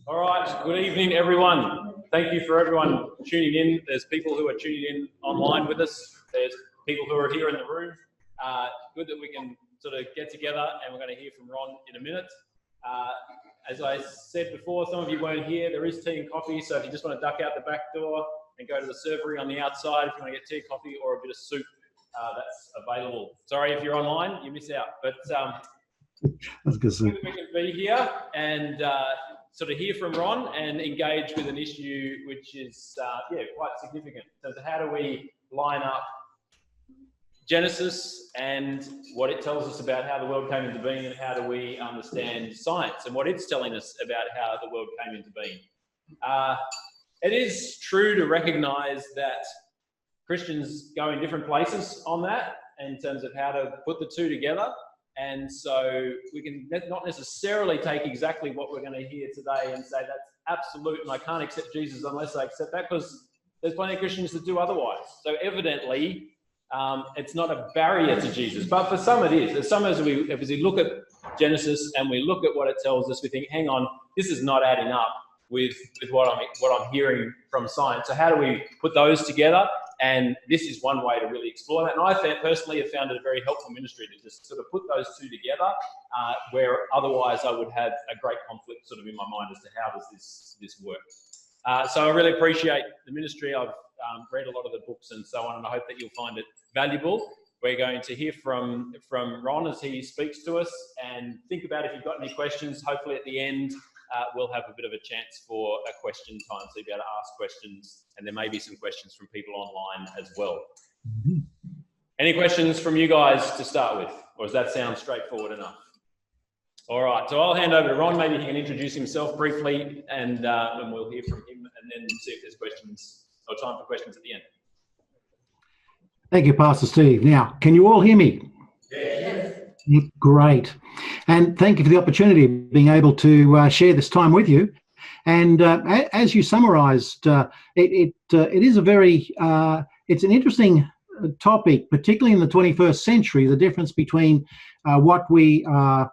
All right, good evening, everyone. Thank you for everyone tuning in. There's people who are tuning in online with us. There's people who are here in the room. Good that we can sort of get together, and we're going to hear from Ron in a minute. As I said before, some of you weren't here. There is tea and coffee, so if you just want to duck out the back door and go to the servery on the outside, if you want to get tea, coffee, or a bit of soup, that's available. Sorry if you're online, you miss out. But that's good. We can be here and sort of hear from Ron and engage with an issue which is quite significant. So how do we line up Genesis and what it tells us about how the world came into being, and how do we understand science and what it's telling us about how the world came into being? It is true to recognise that Christians go in different places on that in terms of how to put the two together. And so we can not necessarily take exactly what we're going to hear today and say that's absolute and I can't accept Jesus unless I accept that, because there's plenty of Christians that do otherwise. So evidently, it's not a barrier to Jesus, but for some it is. There's some as we look at Genesis and we look at what it tells us, we think, hang on, this is not adding up with what I'm hearing from science. So how do we put those together? And this is one way to really explore that. And I personally have found it a very helpful ministry to just sort of put those two together, where otherwise I would have a great conflict sort of in my mind as to how does this work. So I really appreciate the ministry. I've read a lot of the books and so on, and I hope that you'll find it valuable. We're going to hear from Ron as he speaks to us, and think about if you've got any questions. Hopefully at the end, we'll have a bit of a chance for a question time, so you'll be able to ask questions, and there may be some questions from people online as well. Mm-hmm. Any questions from you guys to start with, or does that sound straightforward enough? All right, so I'll hand over to Ron. Maybe he can introduce himself briefly, and we'll hear from him, and then see if there's questions or time for questions at the end. Thank you, Pastor Steve. Now, can you all hear me? Yes. Great. And thank you for the opportunity of being able to share this time with you. And as you summarised, it is a very, it's an interesting topic, particularly in the 21st century, the difference between what we are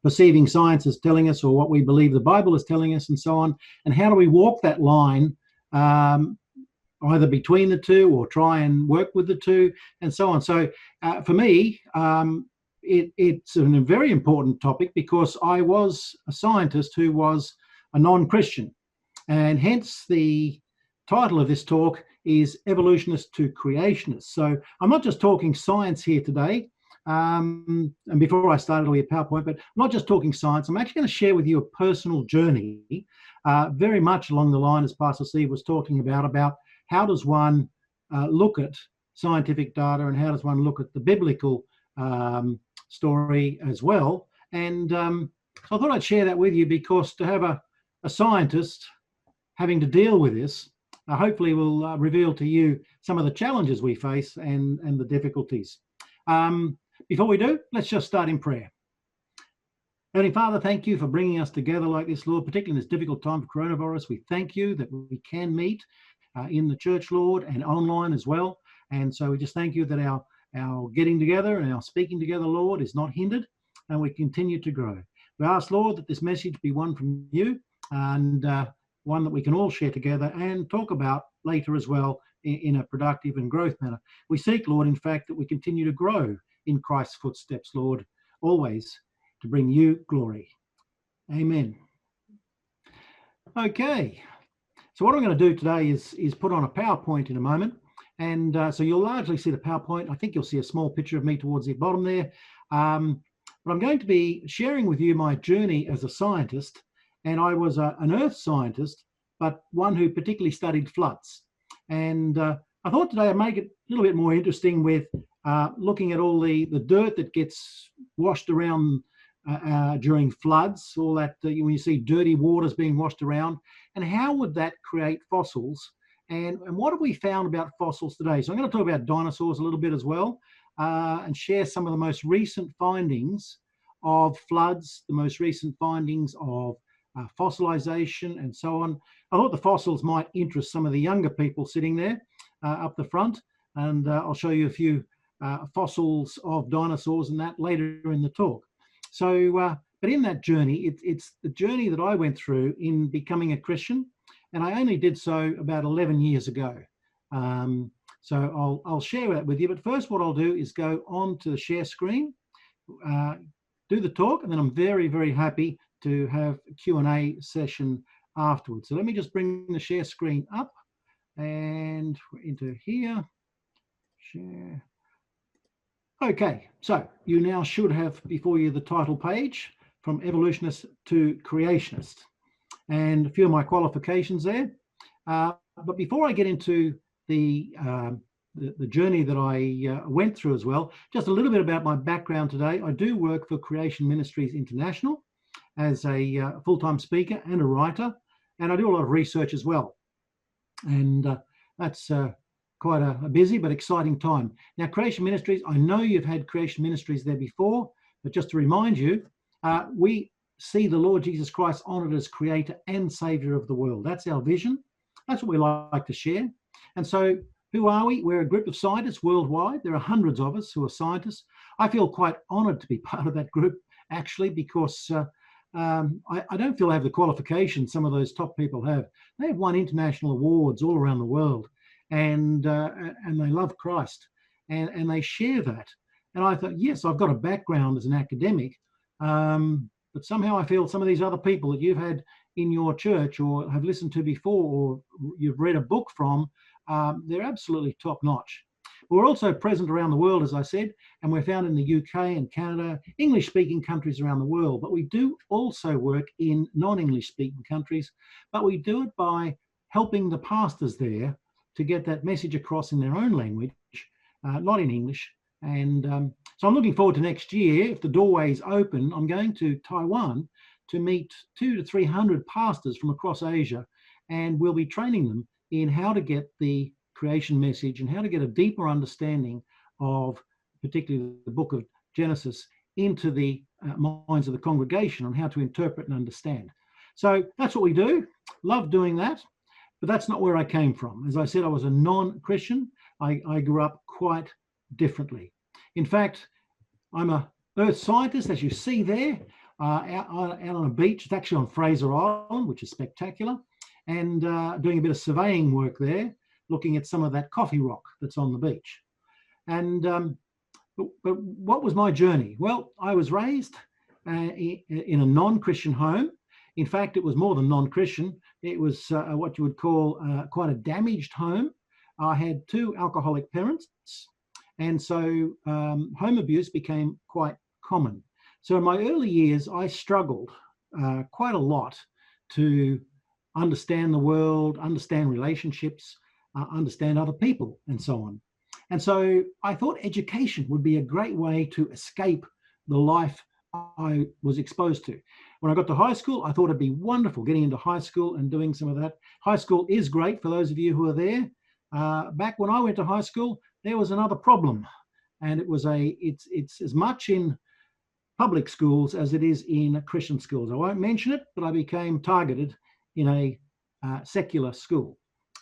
perceiving science is telling us, or what we believe the Bible is telling us, and so on, and how do we walk that line either between the two or try and work with the two, and so on. So for me, it's a very important topic, because I was a scientist who was a non-Christian, and hence the title of this talk is Evolutionist to Creationist. So I'm not just talking science here today, and before I started, it'll be a PowerPoint, but I'm not just talking science. I'm actually going to share with you a personal journey, very much along the line as Pastor Steve was talking about how does one look at scientific data, and how does one look at the biblical story as well. And so I thought I'd share that with you, because to have a scientist having to deal with this hopefully will reveal to you some of the challenges we face and the difficulties. Before we do, let's just start in prayer. Heavenly Father, thank you for bringing us together like this, Lord, particularly in this difficult time of coronavirus. We thank you that we can meet in the church, Lord, and online as well. And so we just thank you that our getting together and our speaking together, Lord, is not hindered, and we continue to grow. We ask, Lord, that this message be one from you, and one that we can all share together and talk about later as well in a productive and growth manner. We seek, Lord, in fact, that we continue to grow in Christ's footsteps, Lord, always to bring you glory. Amen. Okay, so what I'm going to do today is put on a PowerPoint in a moment. And so you'll largely see the PowerPoint. I think you'll see a small picture of me towards the bottom there. But I'm going to be sharing with you my journey as a scientist. And I was an earth scientist, but one who particularly studied floods. And I thought today I'd make it a little bit more interesting with looking at all the dirt that gets washed around during floods, all that when you see dirty waters being washed around, and how would that create fossils? And what have we found about fossils today? So I'm going to talk about dinosaurs a little bit as well, and share some of the most recent findings of floods, the most recent findings of fossilization, and so on. I thought the fossils might interest some of the younger people sitting there up the front, and I'll show you a few fossils of dinosaurs and that later in the talk. So but in that journey, it's the journey that I went through in becoming a Christian, and I only did so about 11 years ago. So I'll share that with you. But first, what I'll do is go on to the share screen, do the talk, and then I'm very, very happy to have a Q&A session afterwards. So let me just bring the share screen up and into here. Share. Okay, so you now should have before you the title page, From Evolutionist to Creationist, and a few of my qualifications there. But before I get into the journey that I went through as well, just a little bit about my background today. I do work for Creation Ministries International as a full-time speaker and a writer, and I do a lot of research as well. And that's quite a busy but exciting time. Now, Creation Ministries, I know you've had Creation Ministries there before, but just to remind you, we see the Lord Jesus Christ honored as creator and savior of the world. That's our vision. That's what we like to share. And so who are we? We're a group of scientists worldwide. There are hundreds of us who are scientists. I feel quite honored to be part of that group, actually, because I don't feel I have the qualifications some of those top people have. They have won international awards all around the world, and they love Christ, and they share that. And I thought, yes, I've got a background as an academic, but somehow I feel some of these other people that you've had in your church or have listened to before or you've read a book from, they're absolutely top notch. We're also present around the world, as I said, and we're found in the UK and Canada, English-speaking countries around the world. But we do also work in non-English-speaking countries, but we do it by helping the pastors there to get that message across in their own language, not in English. And so I'm looking forward to next year. If the doorway's open, I'm going to Taiwan to meet 200 to 300 pastors from across Asia, and we'll be training them in how to get the creation message and how to get a deeper understanding of particularly the book of Genesis into the minds of the congregation on how to interpret and understand. So that's what we do. Love doing that, but that's not where I came from. As I said, I was a non-Christian. I grew up quite differently. In fact, I'm a earth scientist, as you see there, out on a beach. It's actually on Fraser Island, which is spectacular, and doing a bit of surveying work there, looking at some of that coffee rock that's on the beach. And but what was my journey? Well, I was raised in a non-Christian home. In fact, it was more than non-Christian. It was what you would call quite a damaged home. I had two alcoholic parents, and so home abuse became quite common. So in my early years, I struggled quite a lot to understand the world, understand relationships, understand other people, and so on. And so I thought education would be a great way to escape the life I was exposed to. When I got to high school, I thought it'd be wonderful getting into high school and doing some of that. High school is great for those of you who are there. Back when I went to high school, there was another problem, and it's as much in public schools as it is in Christian schools. I won't mention it, but I became targeted in a secular school.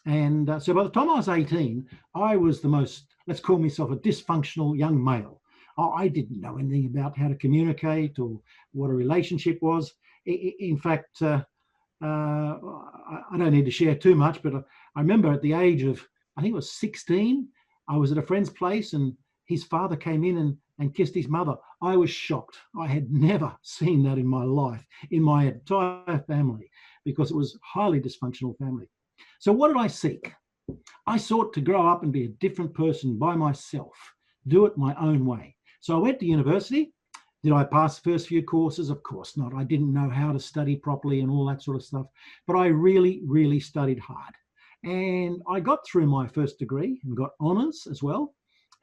And so by the time I was 18, I was the most, let's call myself a dysfunctional young male. I didn't know anything about how to communicate or what a relationship was. In fact, I don't need to share too much, but I remember at the age of, I think it was 16, I was at a friend's place and his father came in and kissed his mother. I was shocked. I had never seen that in my life, in my entire family, because it was a highly dysfunctional family. So what did I seek? I sought to grow up and be a different person by myself, do it my own way. So I went to university. Did I pass the first few courses? Of course not. I didn't know how to study properly and all that sort of stuff, but I really, really studied hard. And I got through my first degree and got honours as well.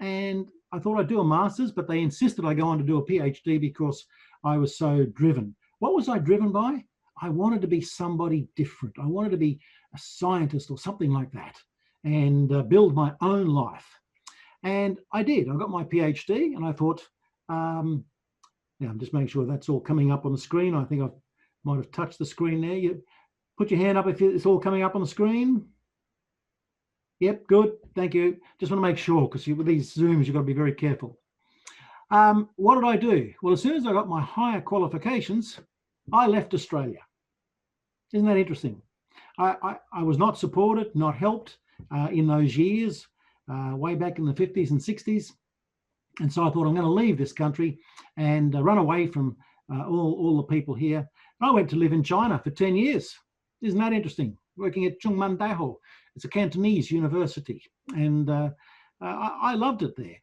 And I thought I'd do a master's, but they insisted I go on to do a PhD because I was so driven. What was I driven by? I wanted to be somebody different. I wanted to be a scientist or something like that and build my own life. And I did. I got my PhD and I thought, I'm just making sure that's all coming up on the screen. I think I might have touched the screen there. You put your hand up if it's all coming up on the screen. Yep, good. Thank you. Just want to make sure, because with these Zooms, you've got to be very careful. What did I do? Well, as soon as I got my higher qualifications, I left Australia. Isn't that interesting? I was not supported, not helped in those years, way back in the 50s and 60s. And so I thought, I'm going to leave this country and run away from all the people here. I went to live in China for 10 years. Isn't that interesting? Working at Zhongman. It's a Cantonese university. And I loved it there.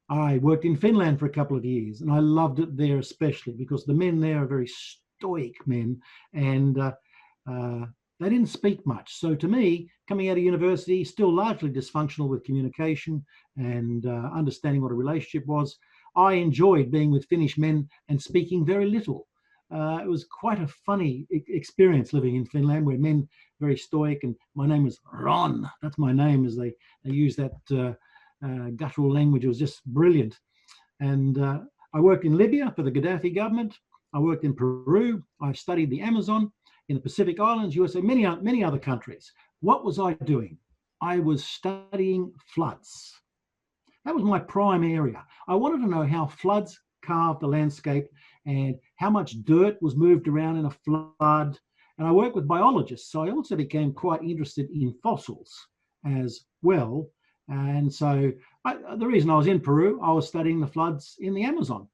I worked in Finland for a couple of years, and I loved it there especially because the men there are very stoic men, and they didn't speak much. So to me, coming out of university, still largely dysfunctional with communication and understanding what a relationship was, I enjoyed being with Finnish men and speaking very little. It was quite a funny experience living in Finland, where men very stoic, and my name was Ron. That's my name, as they use that guttural language. It was just brilliant. And I worked in Libya for the Gaddafi government. I worked in Peru. I studied the Amazon in the Pacific Islands, USA, many other countries. What was I doing? I was studying floods. That was my prime area. I wanted to know how floods carved the landscape and how much dirt was moved around in a flood. And I worked with biologists, so I also became quite interested in fossils as well. And so the reason I was in Peru, I was studying the floods in the Amazon.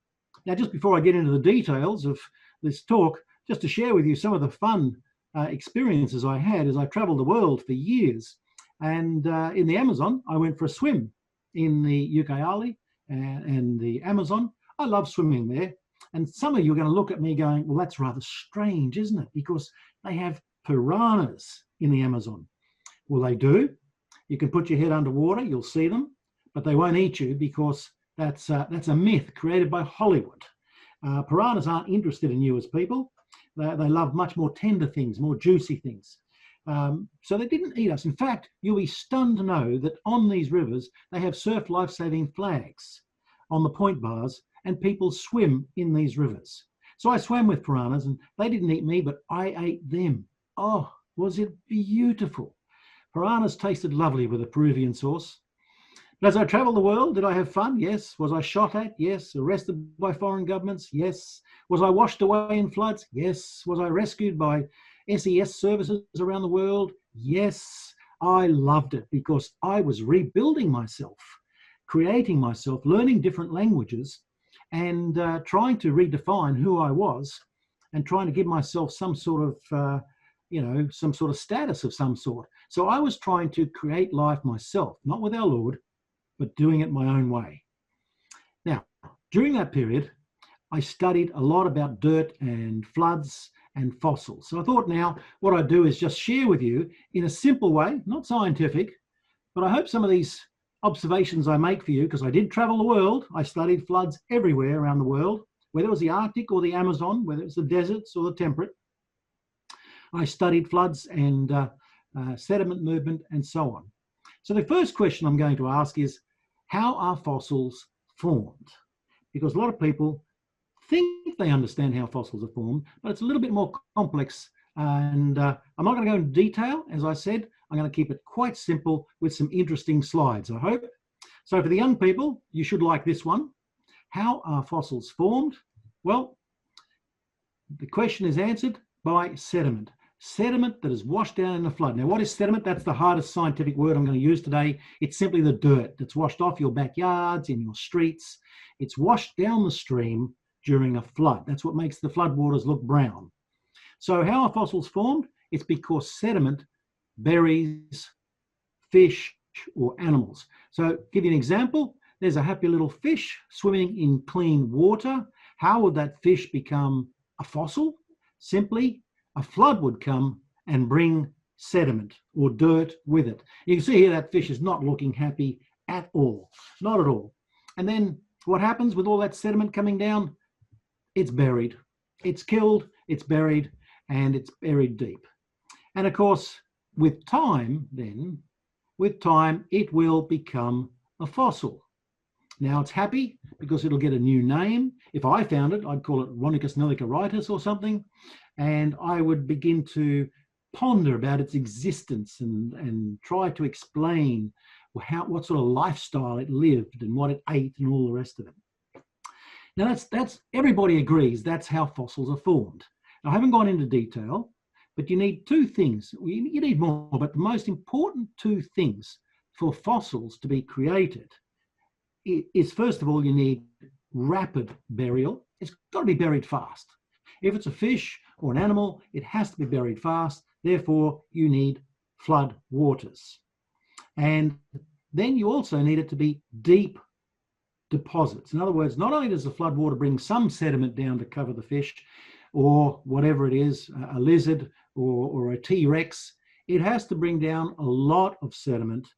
Now, just before I get into the details of this talk, just to share with you some of the fun experiences I had as I traveled the world for years. And in the Amazon, I went for a swim in the Ucayali and the Amazon. I love swimming there. And some of you are going to look at me going, well, that's rather strange, isn't it? Because they have piranhas in the Amazon. Well, they do. You can put your head underwater, you'll see them, but they won't eat you because that's a myth created by Hollywood. Piranhas aren't interested in you as people. They love much more tender things, more juicy things. So they didn't eat us. In fact, you'll be stunned to know that on these rivers, they have surf life-saving flags on the point bars, and people swim in these rivers. So I swam with piranhas, and they didn't eat me, but I ate them. Oh, was it beautiful? Piranhas tasted lovely with a Peruvian sauce. But as I traveled the world, did I have fun? Yes. Was I shot at? Yes. Arrested by foreign governments? Yes. Was I washed away in floods? Yes. Was I rescued by SES services around the world? Yes. I loved it because I was rebuilding myself, creating myself, learning different languages, and trying to redefine who I was and trying to give myself some sort of some sort of status of some sort. So I was trying to create life myself, not with our Lord, but doing it my own way. Now, during that period, I studied a lot about dirt and floods and fossils. So I thought now what I'd do is just share with you in a simple way, not scientific, but I hope some of these observations I make for you, because I did travel the world. I studied floods everywhere around the world, whether it was the Arctic or the Amazon, whether it's the deserts or the temperate. I studied floods and sediment movement and so on. So the first question I'm going to ask is, how are fossils formed? Because a lot of people think they understand how fossils are formed, but it's a little bit more complex. And I'm not going to go into detail. As I said, I'm going to keep it quite simple with some interesting slides, I hope. So for the young people, you should like this one. How are fossils formed? Well, the question is answered by sediment. Sediment that is washed down in a flood. Now, what is sediment? That's the hardest scientific word I'm going to use today. It's simply the dirt that's washed off your backyards, in your streets. It's washed down the stream during a flood. That's what makes the floodwaters look brown. So how are fossils formed? It's because sediment buries fish or animals. So give you an example. There's a happy little fish swimming in clean water. How would that fish become a fossil? Simply, a flood would come and bring sediment or dirt with it. You can see here that fish is not looking happy at all, not at all. And then what happens with all that sediment coming down? It's buried, it's killed, it's buried, and it's buried deep. And of course, with time, it will become a fossil. Now it's happy because it'll get a new name. If I found it, I'd call it Rhonicus nellicoritis or something. And I would begin to ponder about its existence and try to explain what sort of lifestyle it lived and what it ate and all the rest of it. Now that's everybody agrees that's how fossils are formed. Now, I haven't gone into detail, but you need two things. You need more, but the most important two things for fossils to be created is, first of all, you need rapid burial. It's got to be buried fast. If it's a fish or an animal, it has to be buried fast. Therefore, you need flood waters. And then you also need it to be deep deposits. In other words, not only does the flood water bring some sediment down to cover the fish or whatever it is, a lizard or a T-Rex, it has to bring down a lot of sediment,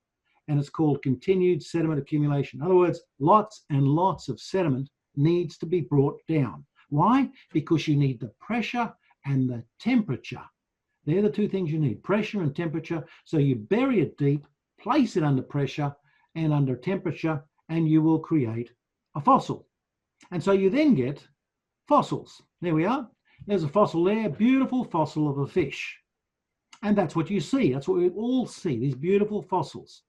and it's called continued sediment accumulation. In other words, lots and lots of sediment needs to be brought down. Why? Because you need the pressure and the temperature. They're the two things you need, pressure and temperature. So you bury it deep, place it under pressure and under temperature, and you will create a fossil. And so you then get fossils. There we are. There's a fossil there, beautiful fossil of a fish. And that's what you see. That's what we all see, these beautiful fossils.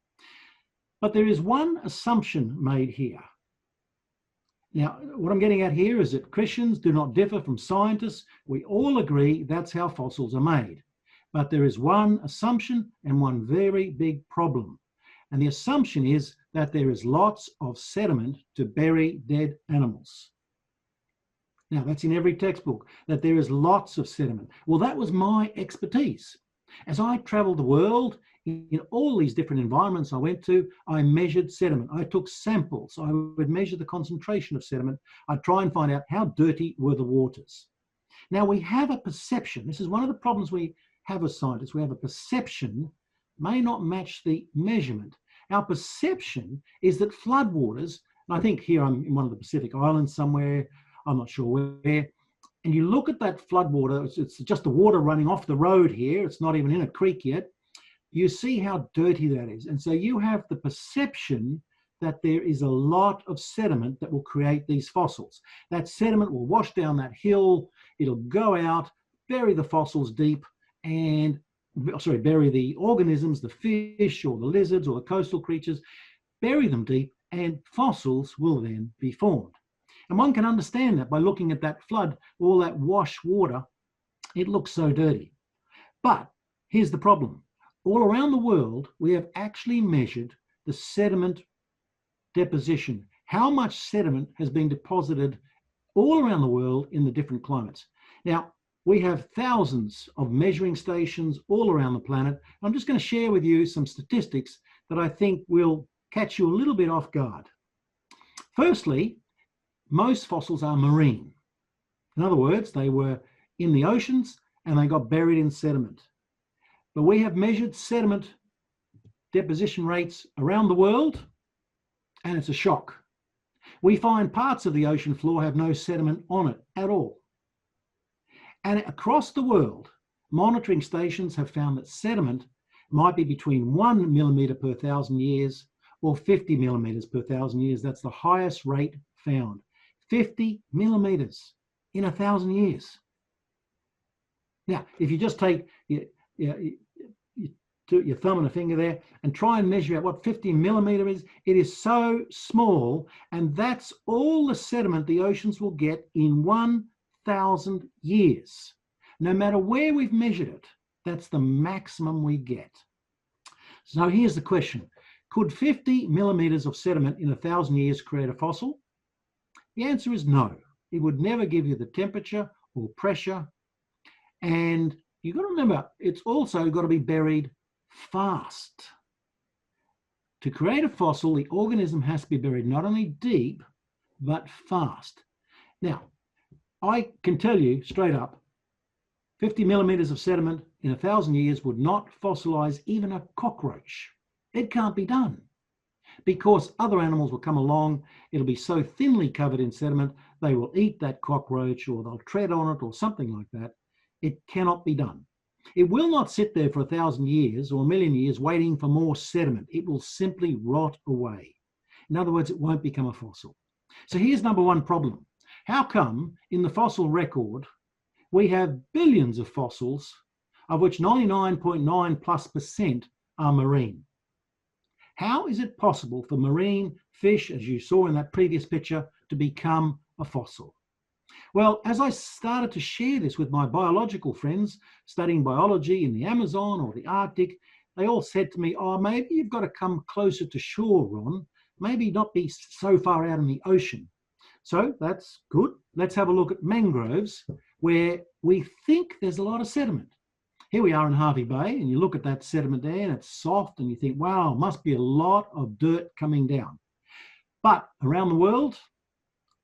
But there is one assumption made here. Now, what I'm getting at here is that Christians do not differ from scientists. We all agree that's how fossils are made. But there is one assumption and one very big problem. And the assumption is that there is lots of sediment to bury dead animals. Now, that's in every textbook, that there is lots of sediment. Well, that was my expertise. As I traveled the world, in all these different environments I went to, I measured sediment. I took samples. I would measure the concentration of sediment. I'd try and find out how dirty were the waters. Now, we have a perception. This is one of the problems we have as scientists. We have a perception may not match the measurement. Our perception is that floodwaters, and I think here I'm in one of the Pacific Islands somewhere, I'm not sure where, and you look at that floodwater, it's just the water running off the road here, it's not even in a creek yet, you see how dirty that is. And so you have the perception that there is a lot of sediment that will create these fossils. That sediment will wash down that hill, it'll go out, bury the fossils deep, and bury the organisms, the fish or the lizards or the coastal creatures, bury them deep, and fossils will then be formed. And one can understand that by looking at that flood, all that wash water, it looks so dirty. But here's the problem. All around the world, we have actually measured the sediment deposition. How much sediment has been deposited all around the world in the different climates. Now, we have thousands of measuring stations all around the planet. I'm just going to share with you some statistics that I think will catch you a little bit off guard. Firstly, most fossils are marine. In other words, they were in the oceans and they got buried in sediment. But we have measured sediment deposition rates around the world, and it's a shock. We find parts of the ocean floor have no sediment on it at all. And across the world, monitoring stations have found that sediment might be between 1 millimetre per 1,000 years or 50 millimetres per 1,000 years. That's the highest rate found. 50 millimetres in 1,000 years. Now, if you just take your thumb and a finger there and try and measure out what 50 millimetre is, it is so small, and that's all the sediment the oceans will get in 1,000 years. No matter where we've measured it, that's the maximum we get. So here's the question. Could 50 millimetres of sediment in 1,000 years create a fossil? The answer is no. It would never give you the temperature or pressure. And you've got to remember, it's also got to be buried fast. To create a fossil, the organism has to be buried not only deep, but fast. Now, I can tell you straight up, 50 millimetres of sediment in 1,000 years would not fossilise even a cockroach. It can't be done because other animals will come along. It'll be so thinly covered in sediment, they will eat that cockroach or they'll tread on it or something like that. It cannot be done. It will not sit there for 1,000 years or 1,000,000 years waiting for more sediment. It will simply rot away. In other words, it won't become a fossil. So here's number one problem. How come in the fossil record we have billions of fossils, of which 99.9+% are marine? How is it possible for marine fish, as you saw in that previous picture, to become a fossil? Well, as I started to share this with my biological friends studying biology in the Amazon or the Arctic, they all said to me, oh, maybe you've got to come closer to shore, Ron. Maybe not be so far out in the ocean. So that's good. Let's have a look at mangroves, where we think there's a lot of sediment. Here we are in Hervey Bay, and you look at that sediment there, and it's soft, and you think, wow, must be a lot of dirt coming down. But around the world,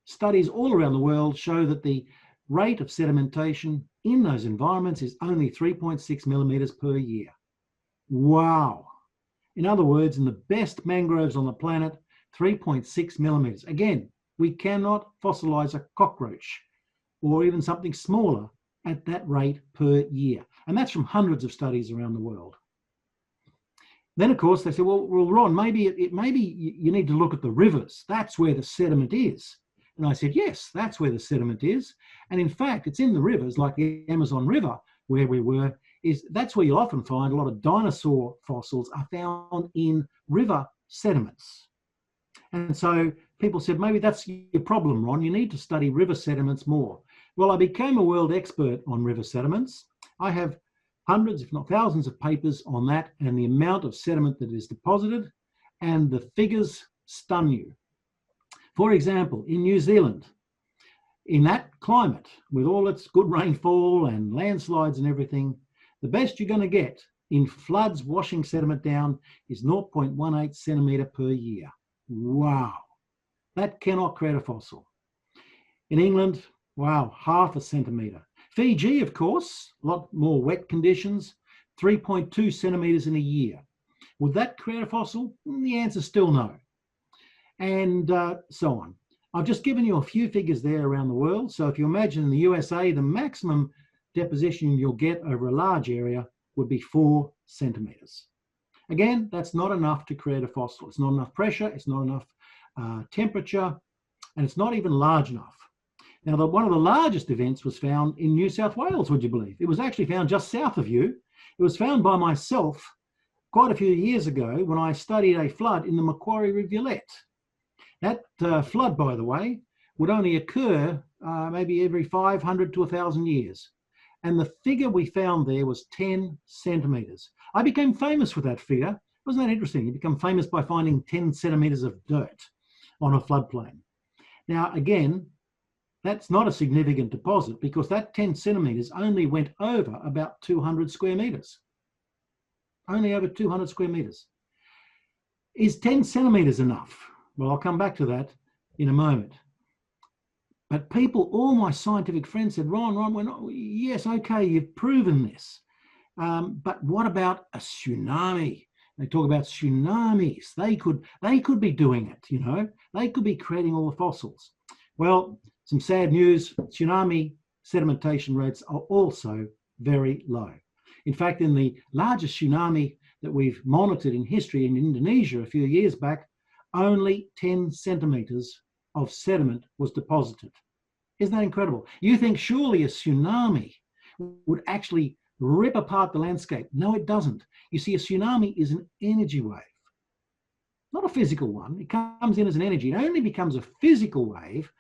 studies all around the world show that the rate of sedimentation in those environments is only 3.6 millimeters per year. Wow. In other words, in the best mangroves on the planet, 3.6 millimeters. Again, we cannot fossilize a cockroach or even something smaller at that rate per year. And that's from hundreds of studies around the world. Then, of course, they said, well Ron, maybe you need to look at the rivers. That's where the sediment is. And I said, yes, that's where the sediment is. And in fact, it's in the rivers, like the Amazon River, where we were, that's where you'll often find a lot of dinosaur fossils are found in river sediments. And so people said, maybe that's your problem, Ron. You need to study river sediments more. Well, I became a world expert on river sediments. I have hundreds, if not thousands, of papers on that and the amount of sediment that is deposited, and the figures stun you. For example, in New Zealand, in that climate, with all its good rainfall and landslides and everything, the best you're going to get in floods washing sediment down is 0.18 centimetre per year. Wow, that cannot create a fossil. In England, wow, half a centimetre. Fiji, of course, a lot more wet conditions, 3.2 centimetres in a year. Would that create a fossil? The answer is still no. And so on. I've just given you a few figures there around the world. So if you imagine in the USA, the maximum deposition you'll get over a large area would be 4 centimetres. Again, that's not enough to create a fossil. It's not enough pressure, it's not enough temperature, and it's not even large enough. Now, one of the largest events was found in New South Wales, would you believe? It was actually found just south of you. It was found by myself quite a few years ago when I studied a flood in the Macquarie Rivulet. That flood, by the way, would only occur maybe every 500 to 1,000 years. And the figure we found there was 10 centimetres. I became famous with that figure. Wasn't that interesting? You become famous by finding 10 centimetres of dirt on a floodplain. Now, again, that's not a significant deposit because that 10 centimetres only went over about 200 square metres. Only over 200 square metres. Is 10 centimetres enough? Well, I'll come back to that in a moment. But people, all my scientific friends said, Ron, we're not, yes, okay, you've proven this. But what about a tsunami? They talk about tsunamis. They could be doing it, you know. They could be creating all the fossils. Well, some sad news, tsunami sedimentation rates are also very low. In fact, in the largest tsunami that we've monitored in history in Indonesia a few years back, only 10 centimetres of sediment was deposited. Isn't that incredible? You think surely a tsunami would actually rip apart the landscape. No, it doesn't. You see, a tsunami is an energy wave, not a physical one. It comes in as an energy. It only becomes a physical wave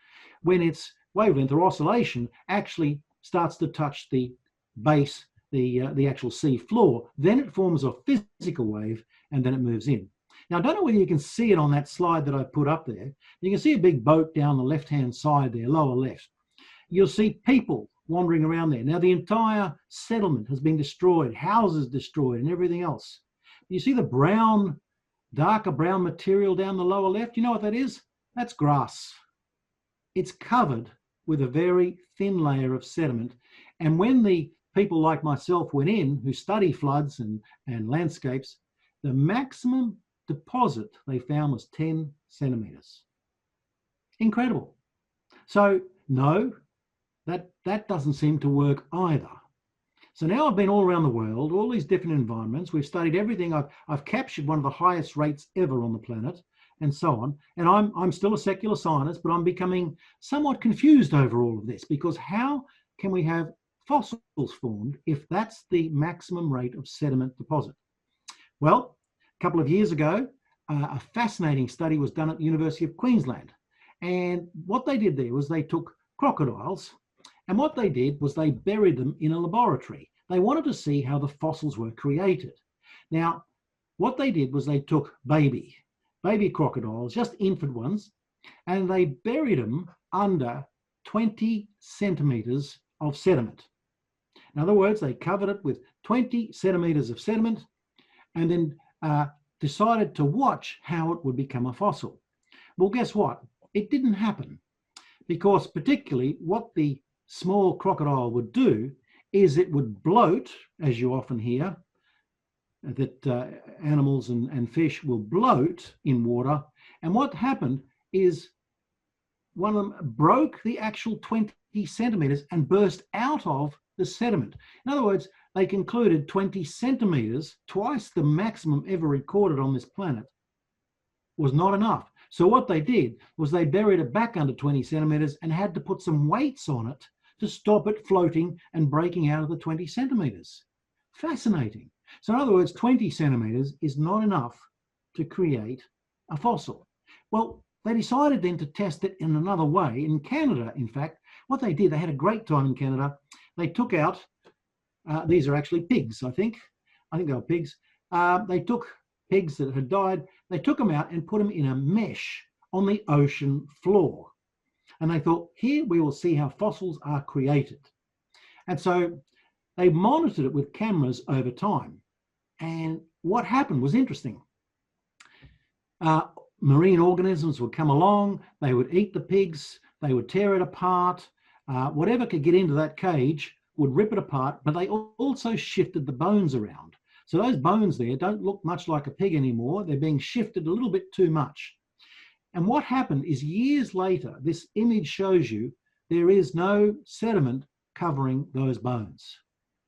when its wavelength or oscillation actually starts to touch the base, the actual sea floor. Then it forms a physical wave and then it moves in. Now, I don't know whether you can see it on that slide that I put up there. You can see a big boat down the left-hand side there, lower left. You'll see people wandering around there. Now, the entire settlement has been destroyed, houses destroyed, and everything else. You see the brown, darker brown material down the lower left? You know what that is? That's grass. It's covered with a very thin layer of sediment. And when the people like myself went in, who study floods and landscapes, the maximum deposit they found was 10 centimetres. Incredible. So no, that doesn't seem to work either. So now I've been all around the world, all these different environments. We've studied everything. I've captured one of the highest rates ever on the planet, and so on. And I'm still a secular scientist, but I'm becoming somewhat confused over all of this, because how can we have fossils formed if that's the maximum rate of sediment deposit? Well, a couple of years ago, a fascinating study was done at the University of Queensland. And what they did there was they took crocodiles, and what they did was they buried them in a laboratory. They wanted to see how the fossils were created. Now, what they did was they took baby crocodiles, just infant ones, and they buried them under 20 centimeters of sediment. In other words, they covered it with 20 centimeters of sediment and then decided to watch how it would become a fossil. Well, guess what? It didn't happen, because particularly what the small crocodile would do is it would bloat, as you often hear, that animals and fish will bloat in water. And what happened is one of them broke the actual 20 centimeters and burst out of the sediment. In other words, they concluded 20 centimeters, twice the maximum ever recorded on this planet, was not enough. So what they did was they buried it back under 20 centimeters and had to put some weights on it to stop it floating and breaking out of the 20 centimeters. Fascinating. So in other words, 20 centimeters is not enough to create a fossil. Well, they decided then to test it in another way. In Canada, in fact, what they did, they had a great time in Canada. They took out, these are actually pigs, I think they were pigs. They took pigs that had died, they took them out and put them in a mesh on the ocean floor. And they thought, here we will see how fossils are created. And so they monitored it with cameras over time. And what happened was interesting. Marine organisms would come along, they would eat the pigs, they would tear it apart, whatever could get into that cage would rip it apart, but they also shifted the bones around. So those bones there don't look much like a pig anymore, they're being shifted a little bit too much. And what happened is years later, this image shows you there is no sediment covering those bones.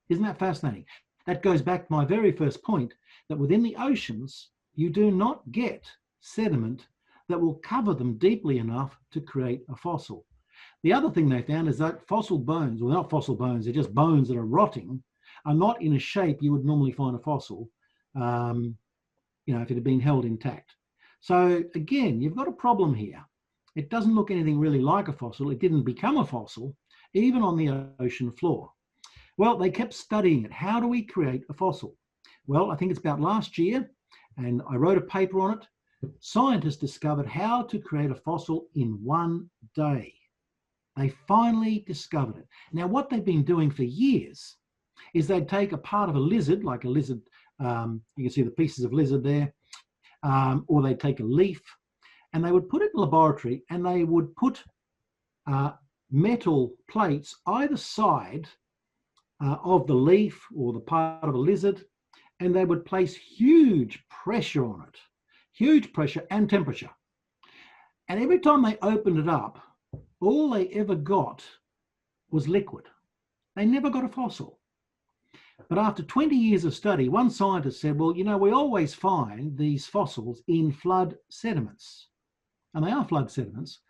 Isn't that fascinating? That goes back to my very first point, that within the oceans, you do not get sediment that will cover them deeply enough to create a fossil. The other thing they found is that fossil bones, well, not fossil bones, they're just bones that are rotting, are not in a shape you would normally find a fossil, if it had been held intact. So again, you've got a problem here. It doesn't look anything really like a fossil. It didn't become a fossil, even on the ocean floor. Well, they kept studying it. How do we create a fossil? Well, I think it's about last year, and I wrote a paper on it. Scientists discovered how to create a fossil in 1 day. They finally discovered it. Now, what they've been doing for years is they'd take a part of a lizard, like a lizard, you can see the pieces of lizard there, or they'd take a leaf, and they would put it in a laboratory, and they would put metal plates either side of the leaf or the part of a lizard, and they would place huge pressure on it, huge pressure and temperature. And every time they opened it up, all they ever got was liquid. They never got a fossil. But after 20 years of study, one scientist said, well, we always find these fossils in flood sediments. And they are flood sediments.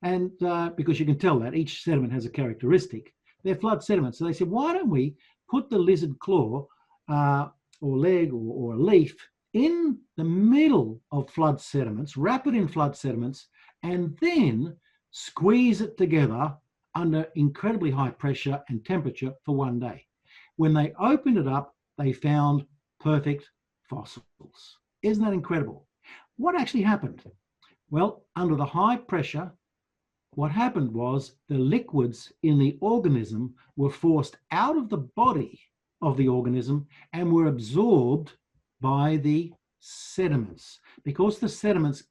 And because you can tell that each sediment has a characteristic, they're flood sediments. So they said, why don't we put the lizard claw or leg or a leaf in the middle of flood sediments, wrap it in flood sediments, and then squeeze it together under incredibly high pressure and temperature for 1 day. When they opened it up, they found perfect fossils. Isn't that incredible? What actually happened? Well, under the high pressure, what happened was the liquids in the organism were forced out of the body of the organism and were absorbed by the sediments. Because the sediments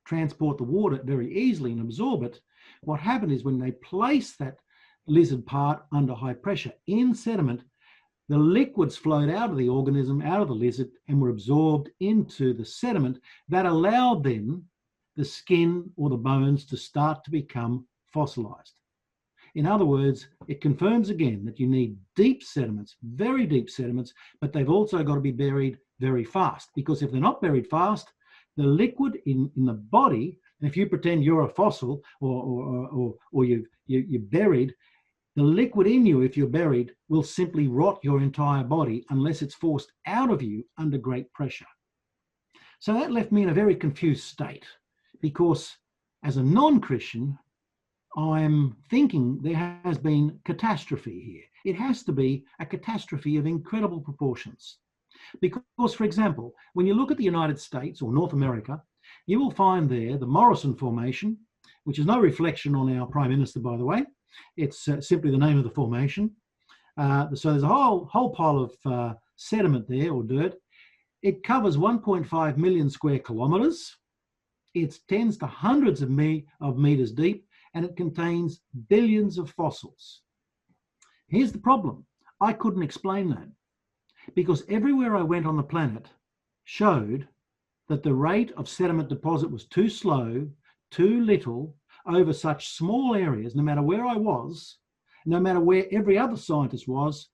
transport the water very easily and absorb it, what happened is when they placed that lizard part under high pressure in sediment, the liquids flowed out of the organism, out of the lizard, and were absorbed into the sediment. That allowed then the skin or the bones to start to become fossilized. In other words, it confirms again that you need deep sediments, very deep sediments, but they've also got to be buried very fast, because if they're not buried fast, the liquid in the body, and if you pretend you're a fossil or you're buried, the liquid in you, if you're buried, will simply rot your entire body unless it's forced out of you under great pressure. So that left me in a very confused state, because as a non-Christian, I'm thinking there has been catastrophe here. It has to be a catastrophe of incredible proportions. Because, for example, when you look at the United States or North America, you will find there the Morrison Formation, which is no reflection on our Prime Minister, by the way. It's simply the name of the formation. So there's a whole pile of sediment there, or dirt. It covers 1.5 million square kilometres. It's tens to hundreds of meters deep, and it contains billions of fossils. Here's the problem. I couldn't explain that, because everywhere I went on the planet showed that the rate of sediment deposit was too slow, too little, over such small areas. No matter where I was, no matter where every other scientist was,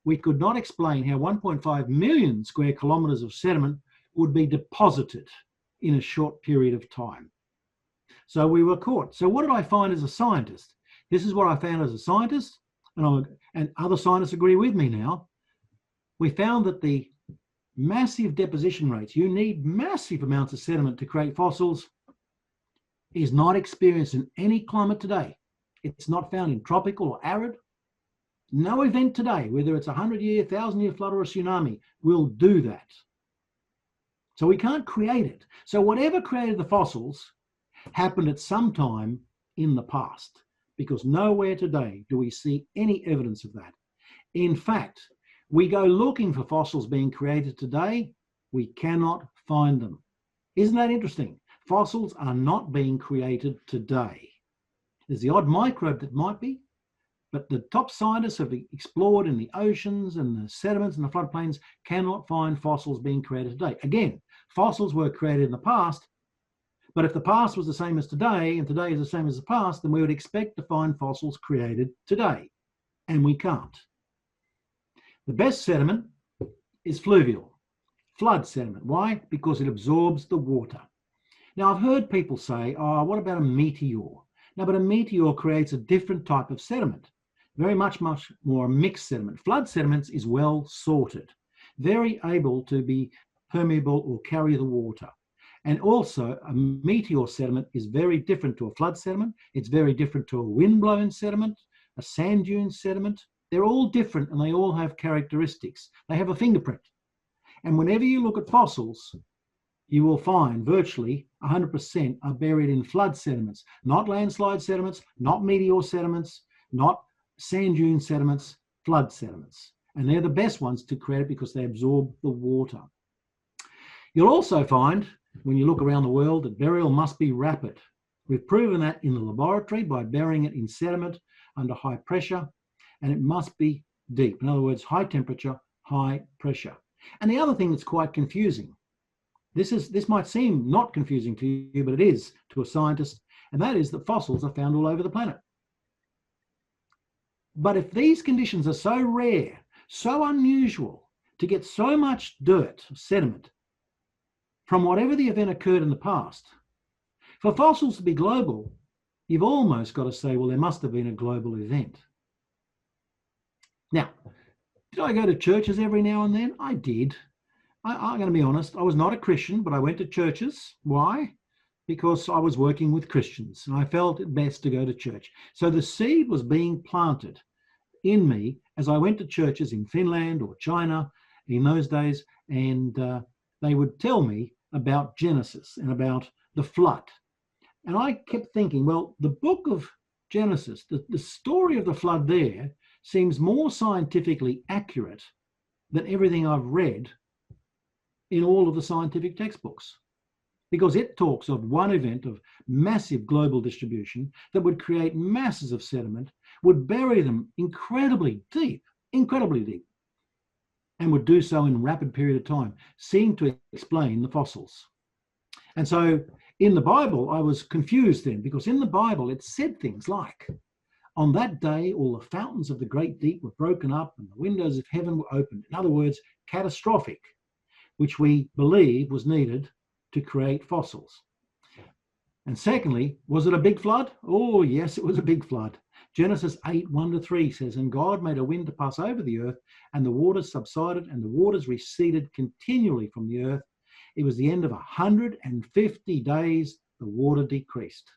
we could not explain how 1.5 million square kilometres of sediment would be deposited in a short period of time. So we were caught. So what did I find as a scientist? This is what I found as a scientist, and other scientists agree with me now. We found that the massive deposition rates, you need massive amounts of sediment to create fossils, is not experienced in any climate today. It's not found in tropical or arid. No event today, whether it's a 100-year, 1,000-year flood or a tsunami, will do that. So we can't create it. So whatever created the fossils happened at some time in the past, because nowhere today do we see any evidence of that. In fact, we go looking for fossils being created today, we cannot find them. Isn't that interesting? Fossils are not being created today. There's the odd microbe that might be, but the top scientists have explored in the oceans and the sediments and the floodplains cannot find fossils being created today. Again, fossils were created in the past, but if the past was the same as today and today is the same as the past, then we would expect to find fossils created today, and we can't. The best sediment is fluvial, flood sediment. Why? Because it absorbs the water. Now, I've heard people say, oh, what about a meteor? Now, but a meteor creates a different type of sediment, very much more mixed sediment. Flood sediments is well sorted, very able to be permeable or carry the water. And also, a meteor sediment is very different to a flood sediment. It's very different to a wind-blown sediment, a sand dune sediment. They're all different and they all have characteristics. They have a fingerprint. And whenever you look at fossils, you will find virtually 100% are buried in flood sediments, not landslide sediments, not meteor sediments, not sand dune sediments, flood sediments. And they're the best ones to create it because they absorb the water. You'll also find, when you look around the world, that burial must be rapid. We've proven that in the laboratory by burying it in sediment under high pressure, and it must be deep. In other words, high temperature, high pressure. And the other thing that's quite confusing, this might seem not confusing to you, but it is to a scientist, and that is that fossils are found all over the planet. But if these conditions are so rare, so unusual, to get so much dirt, sediment, from whatever the event occurred in the past, for fossils to be global, you've almost got to say, well, there must have been a global event. Now, did I go to churches every now and then? I did. I'm going to be honest, I was not a Christian, but I went to churches. Why? Because I was working with Christians and I felt it best to go to church. So the seed was being planted in me as I went to churches in Finland or China in those days, and they would tell me about Genesis and about the flood. And I kept thinking, well, the book of Genesis, the story of the flood there seems more scientifically accurate than everything I've read in all of the scientific textbooks, because it talks of one event of massive global distribution that would create masses of sediment, would bury them incredibly deep, and would do so in a rapid period of time, seemed to explain the fossils. And so in the Bible, I was confused then, because in the Bible, it said things like, on that day, all the fountains of the great deep were broken up and the windows of heaven were opened. In other words, catastrophic, which we believe was needed to create fossils. And secondly, was it a big flood? Oh, yes, it was a big flood. Genesis 8:1-3 says, and God made a wind to pass over the earth, and the waters subsided, and the waters receded continually from the earth. It was the end of 150 days, the water decreased.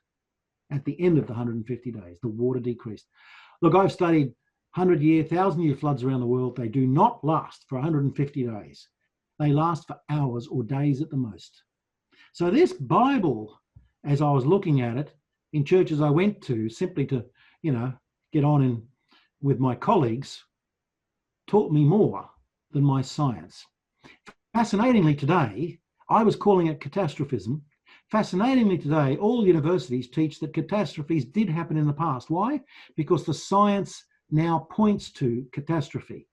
at the end of the 150 days, the water decreased. Look, I've studied 100-year, 1,000-year floods around the world. They do not last for 150 days. They last for hours or days at the most. So this Bible, as I was looking at it in churches I went to simply to, get on in with my colleagues, taught me more than my science. Fascinatingly today, I was calling it catastrophism. Fascinatingly today, all universities teach that catastrophes did happen in the past. Why? Because the science now points to catastrophe.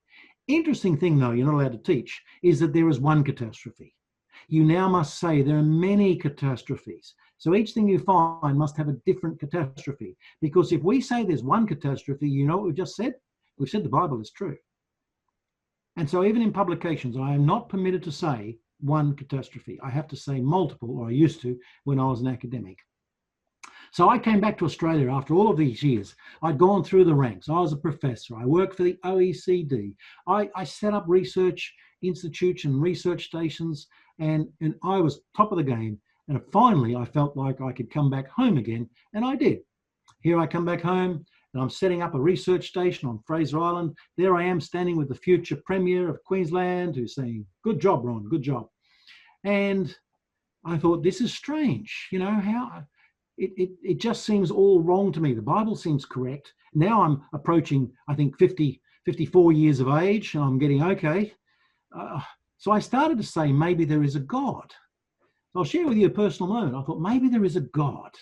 Interesting thing, though, you're not allowed to teach, is that there is one catastrophe. You now must say there are many catastrophes. So each thing you find must have a different catastrophe. Because if we say there's one catastrophe, you know what we've just said? We've said the Bible is true. And so even in publications, I am not permitted to say one catastrophe. I have to say multiple, or I used to when I was an academic. So I came back to Australia after all of these years. I'd gone through the ranks. I was a professor. I worked for the OECD. I set up research institutes and research stations, and I was top of the game. And finally, I felt like I could come back home again, and I did. Here I come back home, and I'm setting up a research station on Fraser Island. There I am standing with the future Premier of Queensland, who's saying, "Good job, Ron, good job." And I thought, this is strange. How it just seems all wrong to me. The Bible seems correct. Now I'm approaching, I think, 54 years of age, and I'm getting okay. So I started to say, maybe there is a God. I'll share with you a personal moment. I thought, maybe there is a God.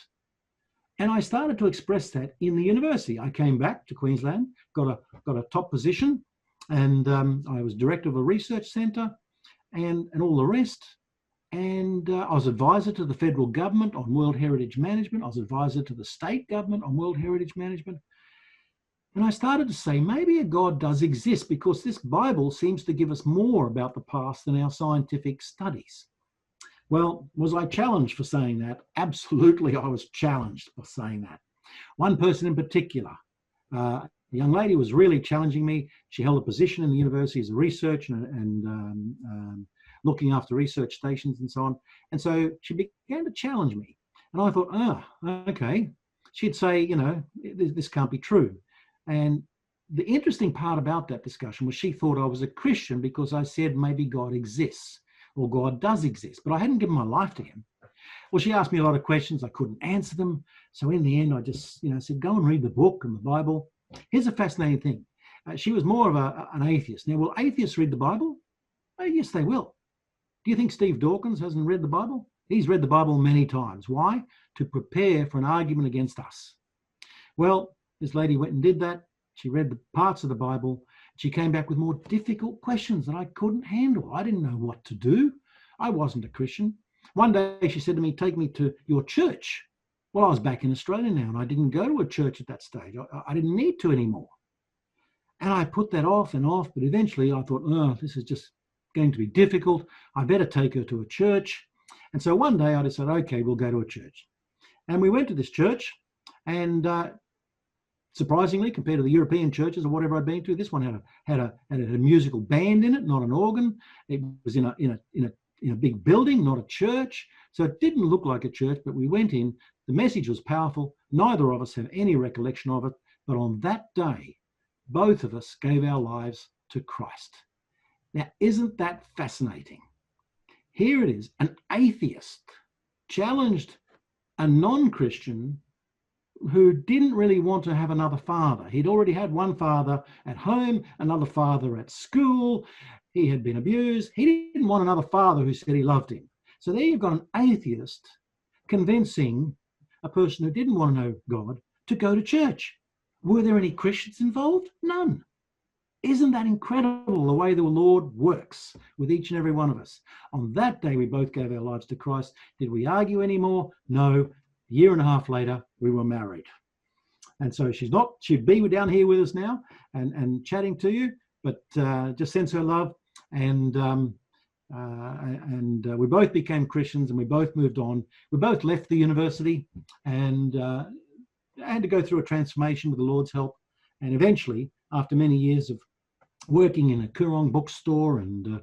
And I started to express that in the university. I came back to Queensland, got a top position, and I was director of a research centre and all the rest. And I was advisor to the federal government on World Heritage Management. I was advisor to the state government on World Heritage Management. And I started to say, maybe a God does exist, because this Bible seems to give us more about the past than our scientific studies. Well, was I challenged for saying that? Absolutely, I was challenged for saying that. One person in particular, a young lady, was really challenging me. She held a position in the university as a researcher and looking after research stations and so on. And so she began to challenge me. And I thought, okay. She'd say, this can't be true. And the interesting part about that discussion was she thought I was a Christian because I said maybe God exists or God does exist, but I hadn't given my life to him. Well, she asked me a lot of questions. I couldn't answer them. So in the end, I just said, go and read the book and the Bible. Here's a fascinating thing. She was more of an atheist. Now, will atheists read the Bible? Oh, yes, they will. Do you think Steve Dawkins hasn't read the Bible? He's read the Bible many times. Why? To prepare for an argument against us. Well, this lady went and did that. She read the parts of the Bible. She came back with more difficult questions that I couldn't handle. I didn't know what to do. I wasn't a Christian. One day she said to me, take me to your church. Well, I was back in Australia now, and I didn't go to a church at that stage. I didn't need to anymore. And I put that off and off, but eventually I thought, this is just going to be difficult. I better take her to a church. And so one day I decided, okay, we'll go to a church. And we went to this church, and surprisingly, compared to the European churches or whatever I'd been to, this one had a musical band in it, not an organ. It was in a big building, not a church. So it didn't look like a church, but we went in. The message was powerful. Neither of us have any recollection of it. But on that day, both of us gave our lives to Christ. Now, isn't that fascinating? Here it is, an atheist challenged a non-Christian who didn't really want to have another father. He'd already had one father at home, another father at school. He had been abused. He didn't want another father who said he loved him. So there you've got an atheist convincing a person who didn't want to know God to go to church. Were there any Christians involved? None. Isn't that incredible, the way the Lord works with each and every one of us? On that day, we both gave our lives to Christ. Did we argue anymore? No. A year and a half later, we were married. And so she'd be down here with us now and chatting to you, but just sends her love. And we both became Christians, and we both moved on. We both left the university and had to go through a transformation with the Lord's help. And eventually, after many years of working in a Koorong bookstore and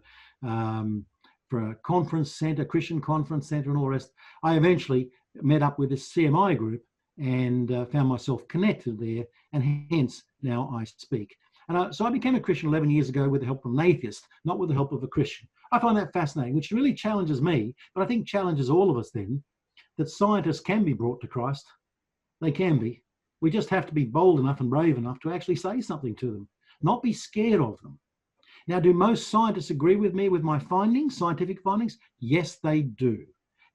for a conference centre, Christian conference centre and all the rest, I eventually met up with this CMI group, and found myself connected there, and hence now I speak. And so I became a Christian 11 years ago with the help of an atheist, not with the help of a Christian. I find that fascinating, which really challenges me, but I think challenges all of us then, that scientists can be brought to Christ. They can be. We just have to be bold enough and brave enough to actually say something to them, not be scared of them. Now, do most scientists agree with me with my findings, scientific findings? Yes, they do.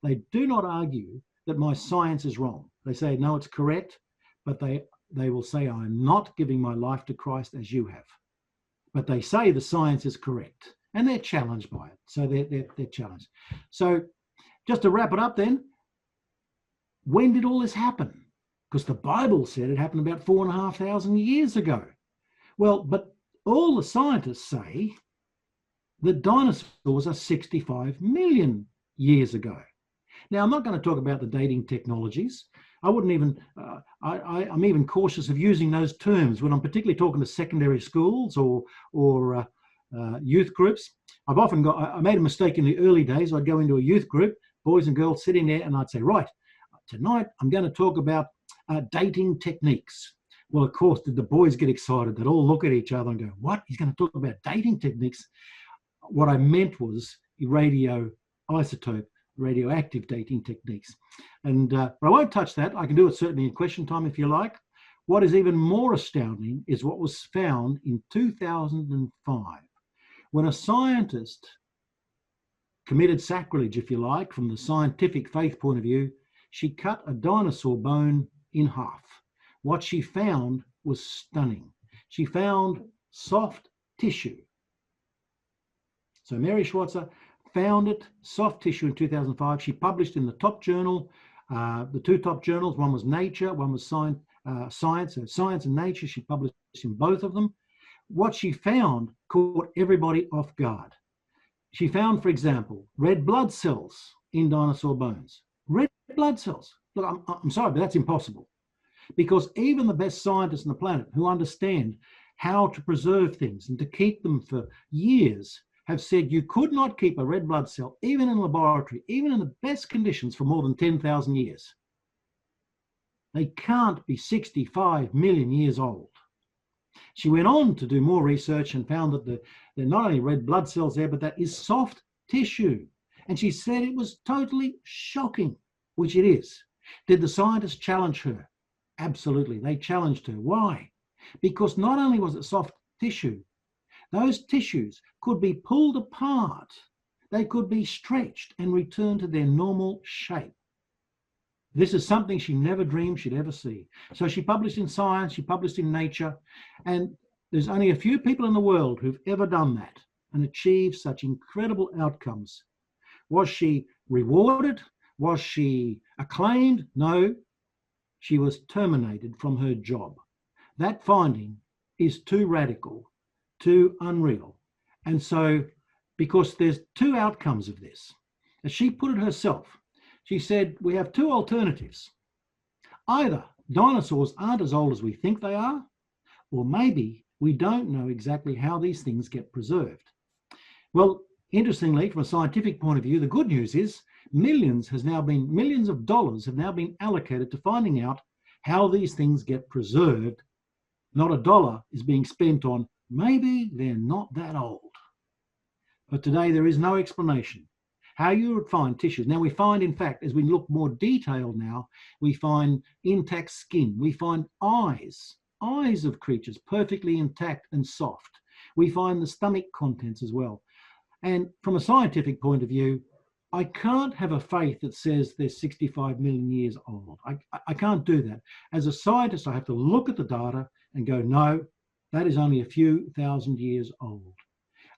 They do not argue that my science is wrong. They say, no, it's correct, but they will say, I'm not giving my life to Christ as you have. But they say the science is correct, and they're challenged by it. So they're challenged. So just to wrap it up then, when did all this happen? Because the Bible said it happened about 4,500 years ago. Well, but all the scientists say that dinosaurs are 65 million years ago. Now, I'm not going to talk about the dating technologies. I wouldn't even, I'm even cautious of using those terms when I'm particularly talking to secondary schools or youth groups. I made a mistake in the early days. I'd go into a youth group, boys and girls sitting there, and I'd say, right, tonight I'm going to talk about dating techniques. Well, of course, did the boys get excited? They'd all look at each other and go, what? He's going to talk about dating techniques? What I meant was radioactive dating techniques. And but I won't touch that. I can do it certainly in question time if you like. What is even more astounding is what was found in 2005, when a scientist committed sacrilege, if you like, from the scientific faith point of view. She cut a dinosaur bone in half. What she found was stunning. She found soft tissue. So Mary Schwartzer found it, soft tissue, in 2005. She published in the top journal, the two top journals. One was Nature, one was Science. So Science and Nature, she published in both of them. What she found caught everybody off guard. She found, for example, red blood cells in dinosaur bones. Red blood cells. Look, I'm sorry, but that's impossible. Because even the best scientists on the planet who understand how to preserve things and to keep them for years have said you could not keep a red blood cell, even in a laboratory, even in the best conditions, for more than 10,000 years. They can't be 65 million years old. She went on to do more research and found that there are not only red blood cells there, but that is soft tissue. And she said it was totally shocking, which it is. Did the scientists challenge her? Absolutely, they challenged her. Why? Because not only was it soft tissue, those tissues could be pulled apart. They could be stretched and returned to their normal shape. This is something she never dreamed she'd ever see. So she published in Science, she published in Nature, and there's only a few people in the world who've ever done that and achieved such incredible outcomes. Was she rewarded? Was she acclaimed? No, she was terminated from her job. That finding is too radical, too unreal. And so, because there's two outcomes of this, as she put it herself, she said, we have two alternatives. Either dinosaurs aren't as old as we think they are, or maybe we don't know exactly how these things get preserved. Well, interestingly, from a scientific point of view, the good news is millions of dollars have now been allocated to finding out how these things get preserved. Not a dollar is being spent on maybe they're not that old. But today there is no explanation how you would find tissues. Now we find, in fact, as we look more detailed now, we find intact skin, we find eyes of creatures perfectly intact and soft. We find the stomach contents as well. And from a scientific point of view, I can't have a faith that says they're 65 million years old. I can't do that. As a scientist, I have to look at the data and go, no, that is only a few thousand years old.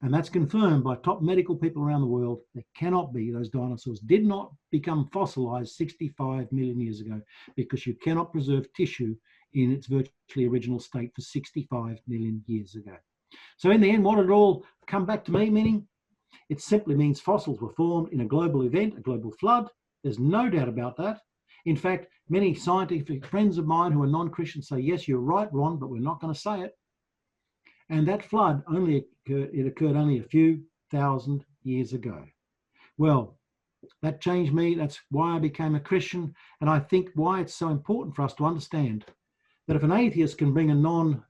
And that's confirmed by top medical people around the world. They cannot be. Those dinosaurs did not become fossilized 65 million years ago, because you cannot preserve tissue in its virtually original state for 65 million years ago. So in the end, what did it all come back to me meaning? It simply means fossils were formed in a global event, a global flood. There's no doubt about that. In fact, many scientific friends of mine who are non-Christians say, yes, you're right, Ron, but we're not going to say it. And that flood occurred only a few thousand years ago. Well, That changed me. That's why I became a Christian. And I think why it's so important for us to understand that if an atheist can bring a non-Christian,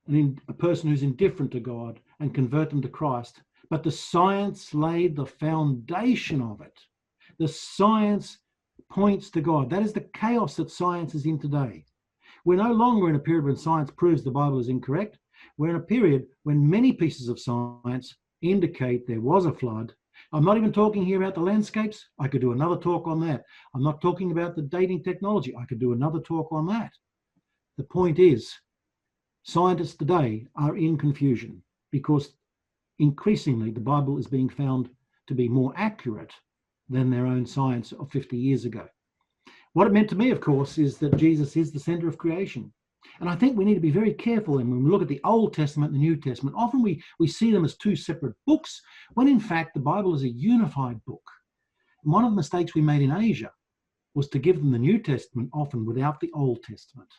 a person who's indifferent to God, and convert them to Christ, but the science laid the foundation of it. The science points to God. That is the chaos that science is in today. We're no longer in a period when science proves the Bible is incorrect. We're in a period when many pieces of science indicate there was a flood. I'm not even talking here about the landscapes. I could do another talk on that. I'm not talking about the dating technology. I could do another talk on that. The point is, scientists today are in confusion because increasingly the Bible is being found to be more accurate than their own science of 50 years ago. What it meant to me, of course, is that Jesus is the center of creation. And I think we need to be very careful. And when we look at the Old Testament and the New Testament, often we see them as two separate books, when in fact the Bible is a unified book. And one of the mistakes we made in Asia was to give them the New Testament often without the Old Testament.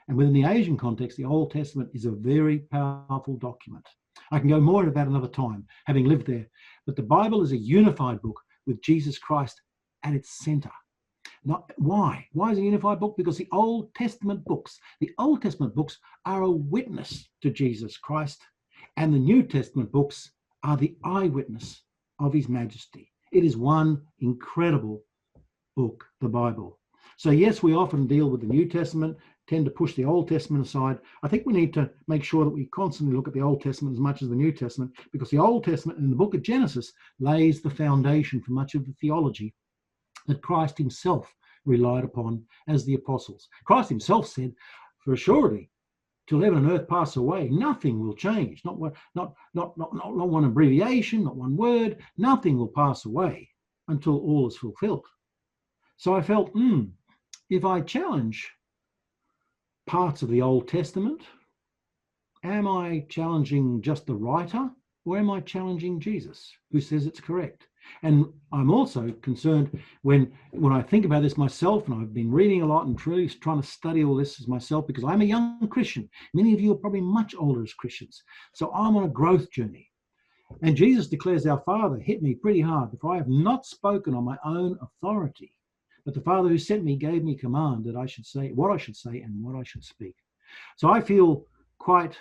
And within the Asian context, the Old Testament is a very powerful document. I can go more into that another time, having lived there. But the Bible is a unified book with Jesus Christ at its center. Why? Why is it a unified book? Because the Old Testament books are a witness to Jesus Christ, and the New Testament books are the eyewitness of his majesty. It is one incredible book, the Bible. So yes, we often deal with the New Testament, tend to push the Old Testament aside. I think we need to make sure that we constantly look at the Old Testament as much as the New Testament, because the Old Testament in the book of Genesis lays the foundation for much of the theology that Christ himself relied upon as the apostles. Christ himself said, for surely, till heaven and earth pass away, nothing will change. Not one abbreviation, not one word, nothing will pass away until all is fulfilled. So I felt, if I challenge parts of the Old Testament, am I challenging just the writer, or am I challenging Jesus, who says it's correct? And I'm also concerned when I think about this myself, and I've been reading a lot and truly trying to study all this as myself, because I'm a young Christian. Many of you are probably much older as Christians. So I'm on a growth journey. And Jesus declares, our Father hit me pretty hard, for I have not spoken on my own authority, but the Father who sent me gave me command that I should say what I should say and what I should speak. So I feel quite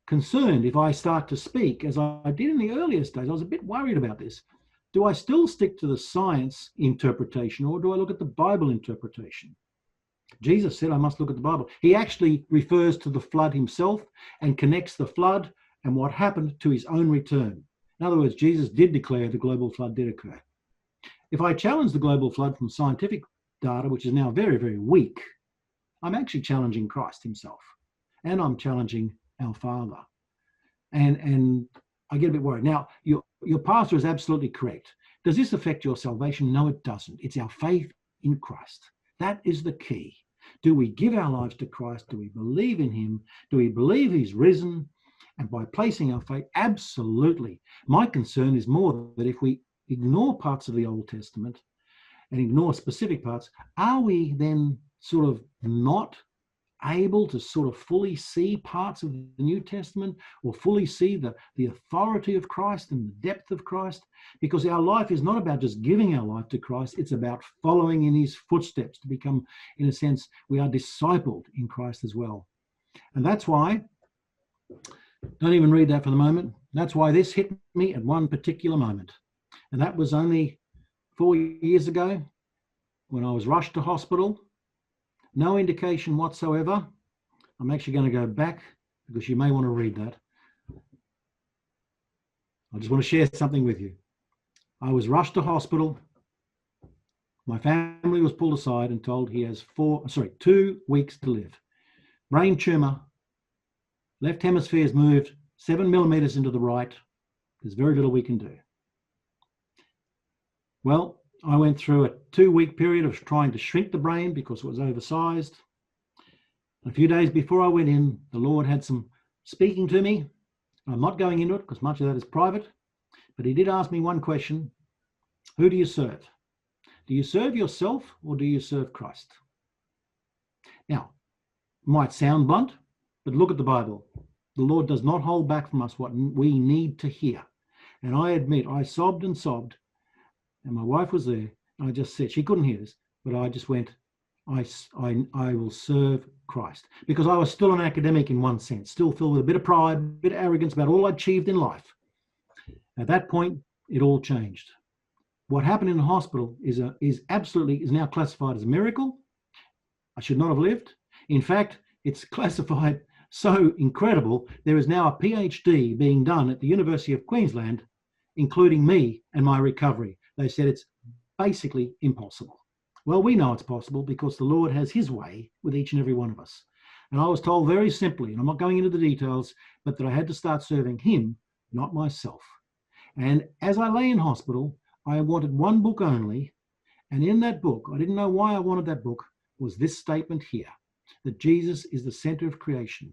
concerned if I start to speak, as I did in the earliest days. I was a bit worried about this. Do I still stick to the science interpretation, or do I look at the Bible interpretation? Jesus said I must look at the Bible. He actually refers to the flood himself and connects the flood and what happened to his own return. In other words, Jesus did declare the global flood did occur. If I challenge the global flood from scientific data, which is now very, very weak, I'm actually challenging Christ himself, and I'm challenging our Father. And I get a bit worried. Now, your pastor is absolutely correct. Does this affect your salvation? No, it doesn't. It's our faith in Christ. That is the key. Do we give our lives to Christ? Do we believe in him? Do we believe he's risen? And by placing our faith, absolutely. My concern is more that if we ignore parts of the Old Testament and ignore specific parts, are we then sort of not able to sort of fully see parts of the New Testament, or fully see the authority of Christ and the depth of Christ? Because our life is not about just giving our life to Christ, it's about following in his footsteps to become, in a sense, we are discipled in Christ as well. And that's why, don't even read that for the moment, that's why this hit me at one particular moment. And that was only 4 years ago when I was rushed to hospital. No indication whatsoever. I'm actually going to go back because you may want to read that. I just want to share something with you. I was rushed to hospital. My family was pulled aside and told he has 2 weeks to live. Brain tumor, left hemisphere is moved 7 millimeters into the right. There's very little we can do. Well, I went through a 2-week period of trying to shrink the brain because it was oversized. A few days before I went in, the Lord had some speaking to me. I'm not going into it because much of that is private, but he did ask me one question. Who do you serve? Do you serve yourself or do you serve Christ? Now, it might sound blunt, but look at the Bible. The Lord does not hold back from us what we need to hear. And I admit, I sobbed and sobbed, and my wife was there. And I just said, she couldn't hear this, but I just went, I will serve Christ. Because I was still an academic in one sense, still filled with a bit of pride, a bit of arrogance about all I achieved in life. At that point, it all changed. What happened in the hospital is now classified as a miracle. I should not have lived. In fact, it's classified so incredible. There is now a PhD being done at the University of Queensland, including me and my recovery. They said it's basically impossible. Well, we know it's possible because the Lord has his way with each and every one of us. And I was told very simply, and I'm not going into the details, but that I had to start serving him, not myself. And as I lay in hospital, I wanted one book only. And in that book, I didn't know why I wanted that book, was this statement here, that Jesus is the center of creation.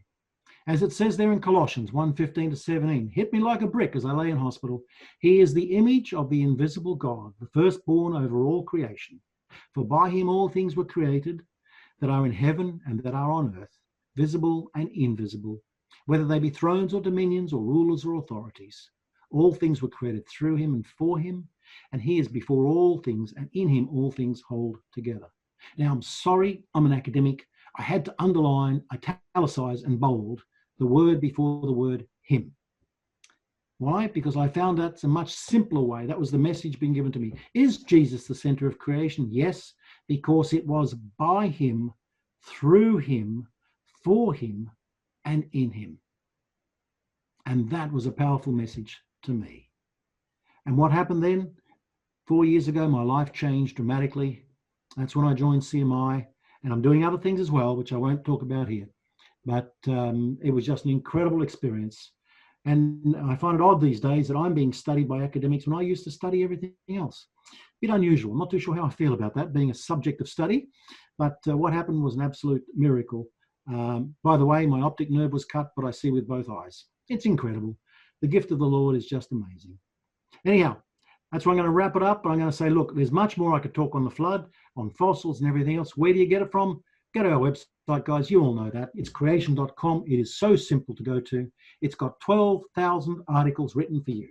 As it says there in Colossians 1:15-17, hit me like a brick as I lay in hospital. He is the image of the invisible God, the firstborn over all creation. For by him all things were created that are in heaven and that are on earth, visible and invisible, whether they be thrones or dominions or rulers or authorities. All things were created through him and for him, and he is before all things, and in him all things hold together. Now, I'm sorry, I'm an academic. I had to underline, italicize, and bold the word before the word him. Why? Because I found that's a much simpler way. That was the message being given to me. Is Jesus the center of creation? Yes, because it was by him, through him, for him, and in him. And that was a powerful message to me. And what happened then? 4 years ago, my life changed dramatically. That's when I joined CMI, and I'm doing other things as well, which I won't talk about here. But it was just an incredible experience. And I find it odd these days that I'm being studied by academics when I used to study everything else. A bit unusual. I'm not too sure how I feel about that, being a subject of study. But what happened was an absolute miracle. By the way, my optic nerve was cut, but I see with both eyes. It's incredible. The gift of the Lord is just amazing. Anyhow, that's where I'm going to wrap it up. But I'm going to say, look, there's much more I could talk on the flood, on fossils and everything else. Where do you get it from? Go to our website, guys. You all know that. It's creation.com. It is so simple to go to. It's got 12,000 articles written for you.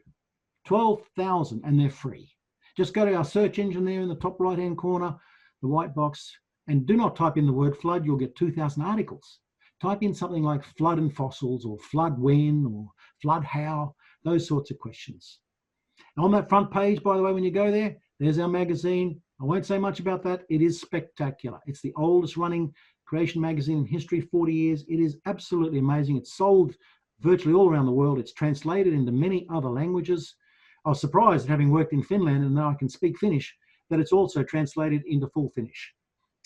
12,000, and they're free. Just go to our search engine there in the top right-hand corner, the white box, and do not type in the word flood. You'll get 2,000 articles. Type in something like flood and fossils, or flood when, or flood how, those sorts of questions. And on that front page, by the way, when you go there, there's our magazine. I won't say much about that. It is spectacular. It's the oldest running creation magazine in history, 40 years. It is absolutely amazing. It's sold virtually all around the world. It's translated into many other languages. I was surprised, having worked in Finland and now I can speak Finnish, that it's also translated into full Finnish.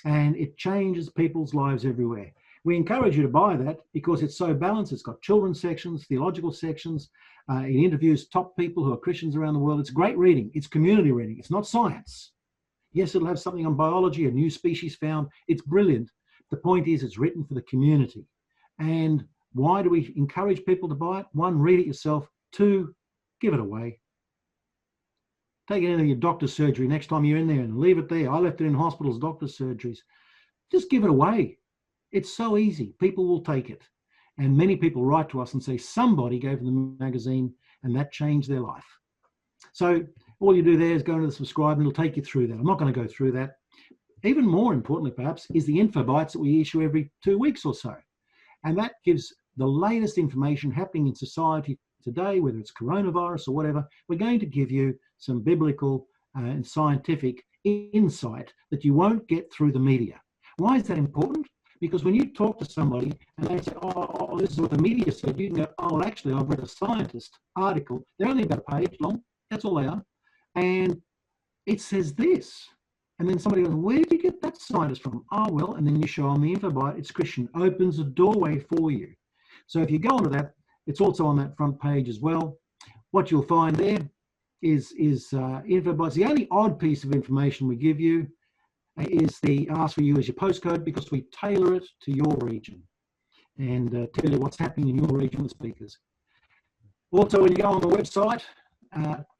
And it changes people's lives everywhere. We encourage you to buy that because it's so balanced. It's got children's sections, theological sections. It interviews top people who are Christians around the world. It's great reading. It's community reading. It's not science. Yes, it'll have something on biology, a new species found. It's brilliant. The point is, it's written for the community. And why do we encourage people to buy it? One, read it yourself. Two, give it away. Take it into your doctor's surgery next time you're in there and leave it there. I left it in hospitals, doctor's surgeries. Just give it away. It's so easy. People will take it. And many people write to us and say somebody gave them the magazine and that changed their life. So all you do there is go into the subscribe and it'll take you through that. I'm not going to go through that. Even more importantly, perhaps, is the info bites that we issue every 2 weeks or so. And that gives the latest information happening in society today, whether it's coronavirus or whatever. We're going to give you some biblical and scientific insight that you won't get through the media. Why is that important? Because when you talk to somebody and they say, oh, this is what the media said, you can go, oh, well, actually, I've read a scientist article. They're only about a page long. That's all they are. And it says this. And then somebody goes, where did you get that scientist from? Oh, well, and then you show them the info bite. It's Christian. Opens a doorway for you. So if you go onto that, it's also on that front page as well. What you'll find there is info bites. The only odd piece of information we give you is the ask for you as your postcode, because we tailor it to your region and tell you what's happening in your region with speakers. Also, when you go on the website,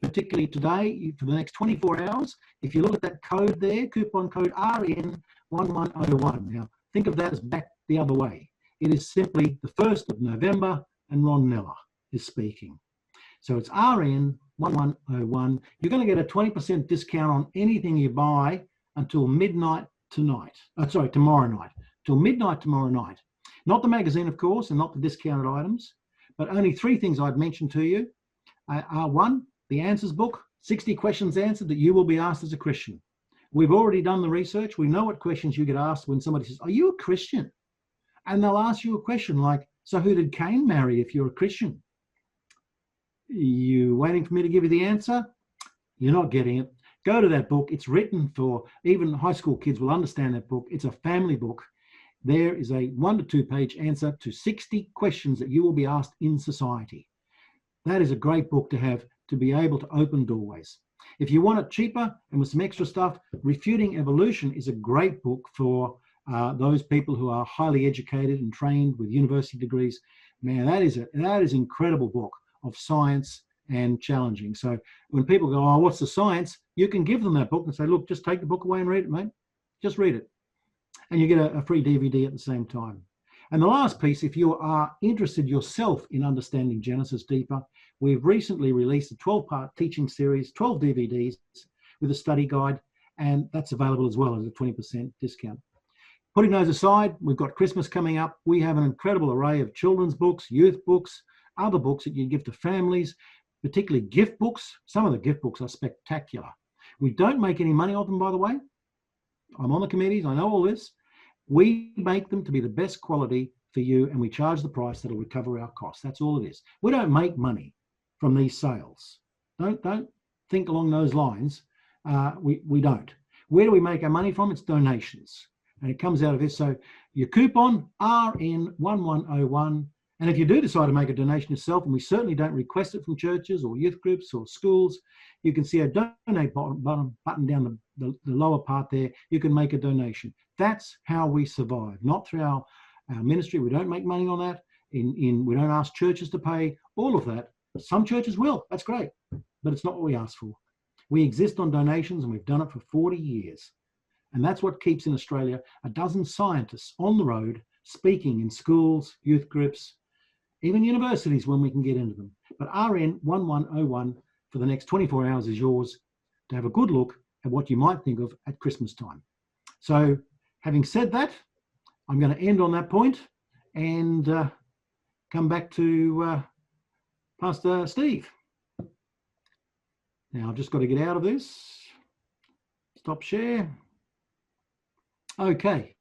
particularly today, for the next 24 hours, if you look at that code there, coupon code RN1101. Now, think of that as back the other way. It is simply the 1st of November and Ron Neller is speaking. So it's RN1101. You're going to get a 20% discount on anything you buy until midnight tonight. Tomorrow night. Till midnight tomorrow night. Not the magazine, of course, and not the discounted items, but only 3 things I'd mention to you are: 1, the answers book, 60 questions answered that you will be asked as a Christian. We've already done the research. We know what questions you get asked when somebody says, "Are you a Christian?" And they'll ask you a question like, "So who did Cain marry if you're a Christian?" You waiting for me to give you the answer? You're not getting it. Go to that book. It's written for, even high school kids will understand that book. It's a family book. There is a 1 to 2 page answer to 60 questions that you will be asked in society. That is a great book to have, to be able to open doorways. If you want it cheaper and with some extra stuff, Refuting Evolution is a great book for those people who are highly educated and trained with university degrees. Man, that is an incredible book of science and challenging. So when people go, "Oh, what's the science?" you can give them that book and say, "Look, just take the book away and read it, mate. Just read it." And you get a free DVD at the same time. And the last piece, if you are interested yourself in understanding Genesis deeper, we've recently released a 12-part teaching series, 12 DVDs with a study guide, and that's available as well as a 20% discount. Putting those aside, we've got Christmas coming up. We have an incredible array of children's books, youth books, other books that you give to families, particularly gift books. Some of the gift books are spectacular. We don't make any money off them, by the way. I'm on the committees, I know all this. We make them to be the best quality for you, and we charge the price that'll recover our costs. That's all it is. We don't make money from these sales. Don't think along those lines. We don't. Where do we make our money from? It's donations. And it comes out of this. So your coupon, RN1101. And if you do decide to make a donation yourself, and we certainly don't request it from churches or youth groups or schools, you can see a donate button down the lower part there. You can make a donation. That's how we survive, not through our ministry. We don't make money on that. We don't ask churches to pay all of that. Some churches will. That's great. But it's not what we ask for. We exist on donations, and we've done it for 40 years. And that's what keeps in Australia a dozen scientists on the road speaking in schools, youth groups, even universities when we can get into them. But RN1101 for the next 24 hours is yours to have a good look at what you might think of at Christmas time. So having said that, I'm going to end on that point and come back to Pastor Steve. Now I've just got to get out of this. Stop share. Okay,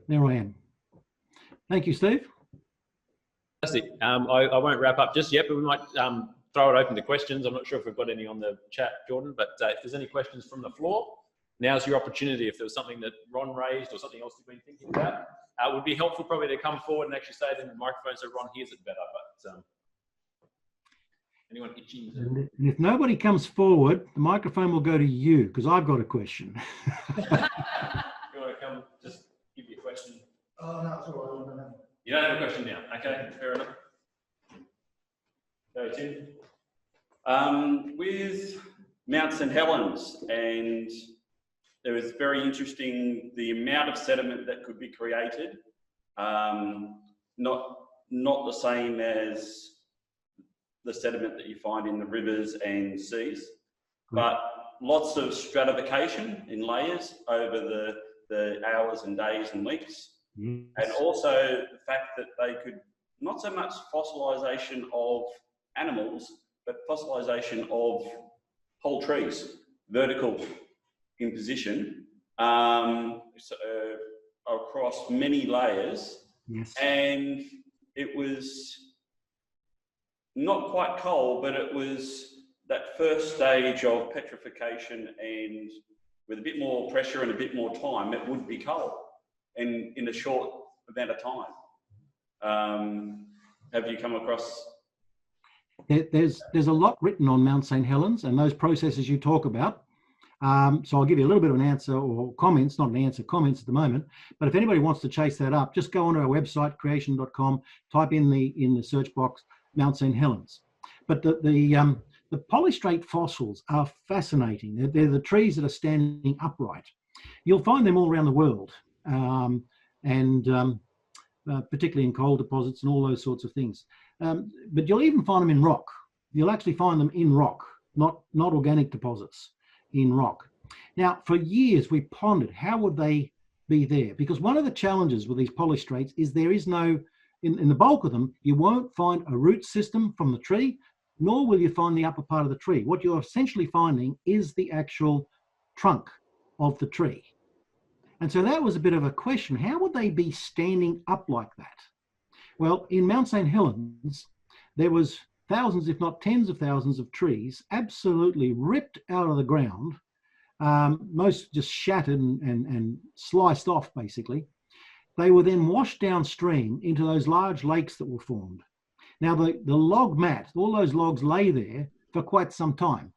there I am. Thank you, Steve. Fantastic. I won't wrap up just yet, but we might throw it open to questions. I'm not sure if we've got any on the chat, Jordan, but if there's any questions from the floor, now's your opportunity. If there was something that Ron raised or something else you've been thinking about, it would be helpful probably to come forward and actually say it in the microphone so Ron hears it better. But anyone itching? And if nobody comes forward, the microphone will go to you because I've got a question. You want to come just give you a question? Oh, no, it's all right. You don't have a question now. Okay, fair enough. Go, Tim. With Mount St Helens, and it was very interesting the amount of sediment that could be created. Not the same as the sediment that you find in the rivers and seas, but lots of stratification in layers over the hours and days and weeks. Yes. And also the fact that they could, not so much fossilization of animals, but fossilization of whole trees, vertical in position, across many layers. Yes. And it was not quite coal, but it was that first stage of petrification, and with a bit more pressure and a bit more time, it would be coal. And in a short amount of time. Have you come across? There's a lot written on Mount St Helens and those processes you talk about. So I'll give you a little bit of an answer or comments, not an answer, comments at the moment. But if anybody wants to chase that up, just go onto our website, creation.com, type in the search box Mount St Helens. But the polystrate fossils are fascinating. They're the trees that are standing upright. You'll find them all around the world. Particularly in coal deposits and all those sorts of things. But you'll even find them in rock. You'll actually find them in rock, not organic deposits, in rock. Now, for years we pondered how would they be there, because one of the challenges with these polystrates is there is no, in the bulk of them, you won't find a root system from the tree, nor will you find the upper part of the tree. What you're essentially finding is the actual trunk of the tree. And so that was a bit of a question. How would they be standing up like that? Well, in Mount St. Helens, there was thousands, if not tens of thousands of trees absolutely ripped out of the ground, most just shattered and sliced off, basically. They were then washed downstream into those large lakes that were formed. Now, the log mat, all those logs lay there for quite some time.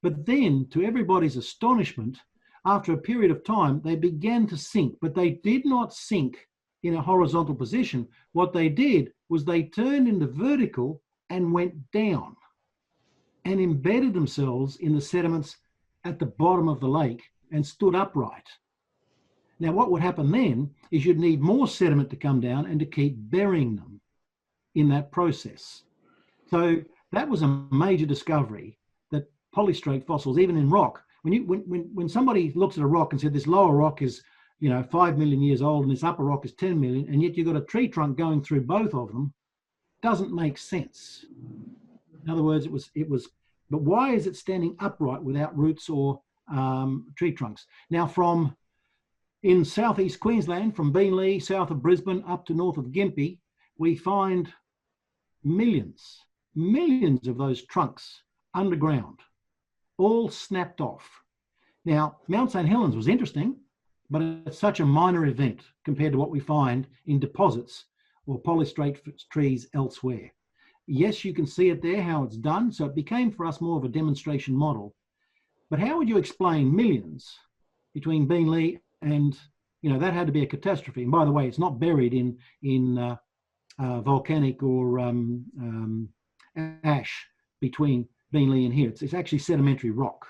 But then, to everybody's astonishment, after a period of time, they began to sink, but they did not sink in a horizontal position. What they did was they turned into vertical and went down and embedded themselves in the sediments at the bottom of the lake and stood upright. Now, what would happen then is you'd need more sediment to come down and to keep burying them in that process. So that was a major discovery, that polystrate fossils, even in rock, when somebody looks at a rock and said this lower rock is 5 million years old and this upper rock is 10 million, and yet you've got a tree trunk going through both of them, doesn't make sense. In other words, it was, but why is it standing upright without roots or tree trunks? Now, in southeast Queensland, from Beenleigh, south of Brisbane, up to north of Gympie, we find millions of those trunks underground, all snapped off. Now, Mount St. Helens was interesting, but it's such a minor event compared to what we find in deposits or polystrate trees elsewhere. Yes, you can see it there, how it's done, so it became for us more of a demonstration model. But how would you explain millions between Beenleigh and, that had to be a catastrophe. And by the way, it's not buried in volcanic or ash between Beenleigh and here. It's actually sedimentary rock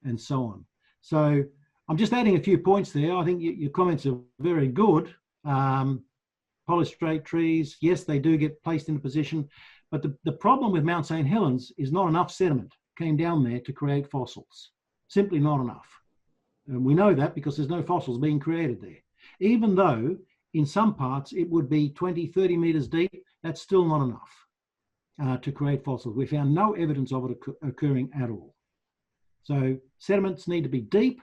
and so on. So I'm just adding a few points there. I think your comments are very good. Polystrate trees, yes, they do get placed in a position, but the problem with Mount St. Helens is not enough sediment came down there to create fossils. Simply not enough. And we know that because there's no fossils being created there. Even though in some parts it would be 20, 30 meters deep, that's still not enough to create fossils. We found no evidence of it occurring at all. So sediments need to be deep.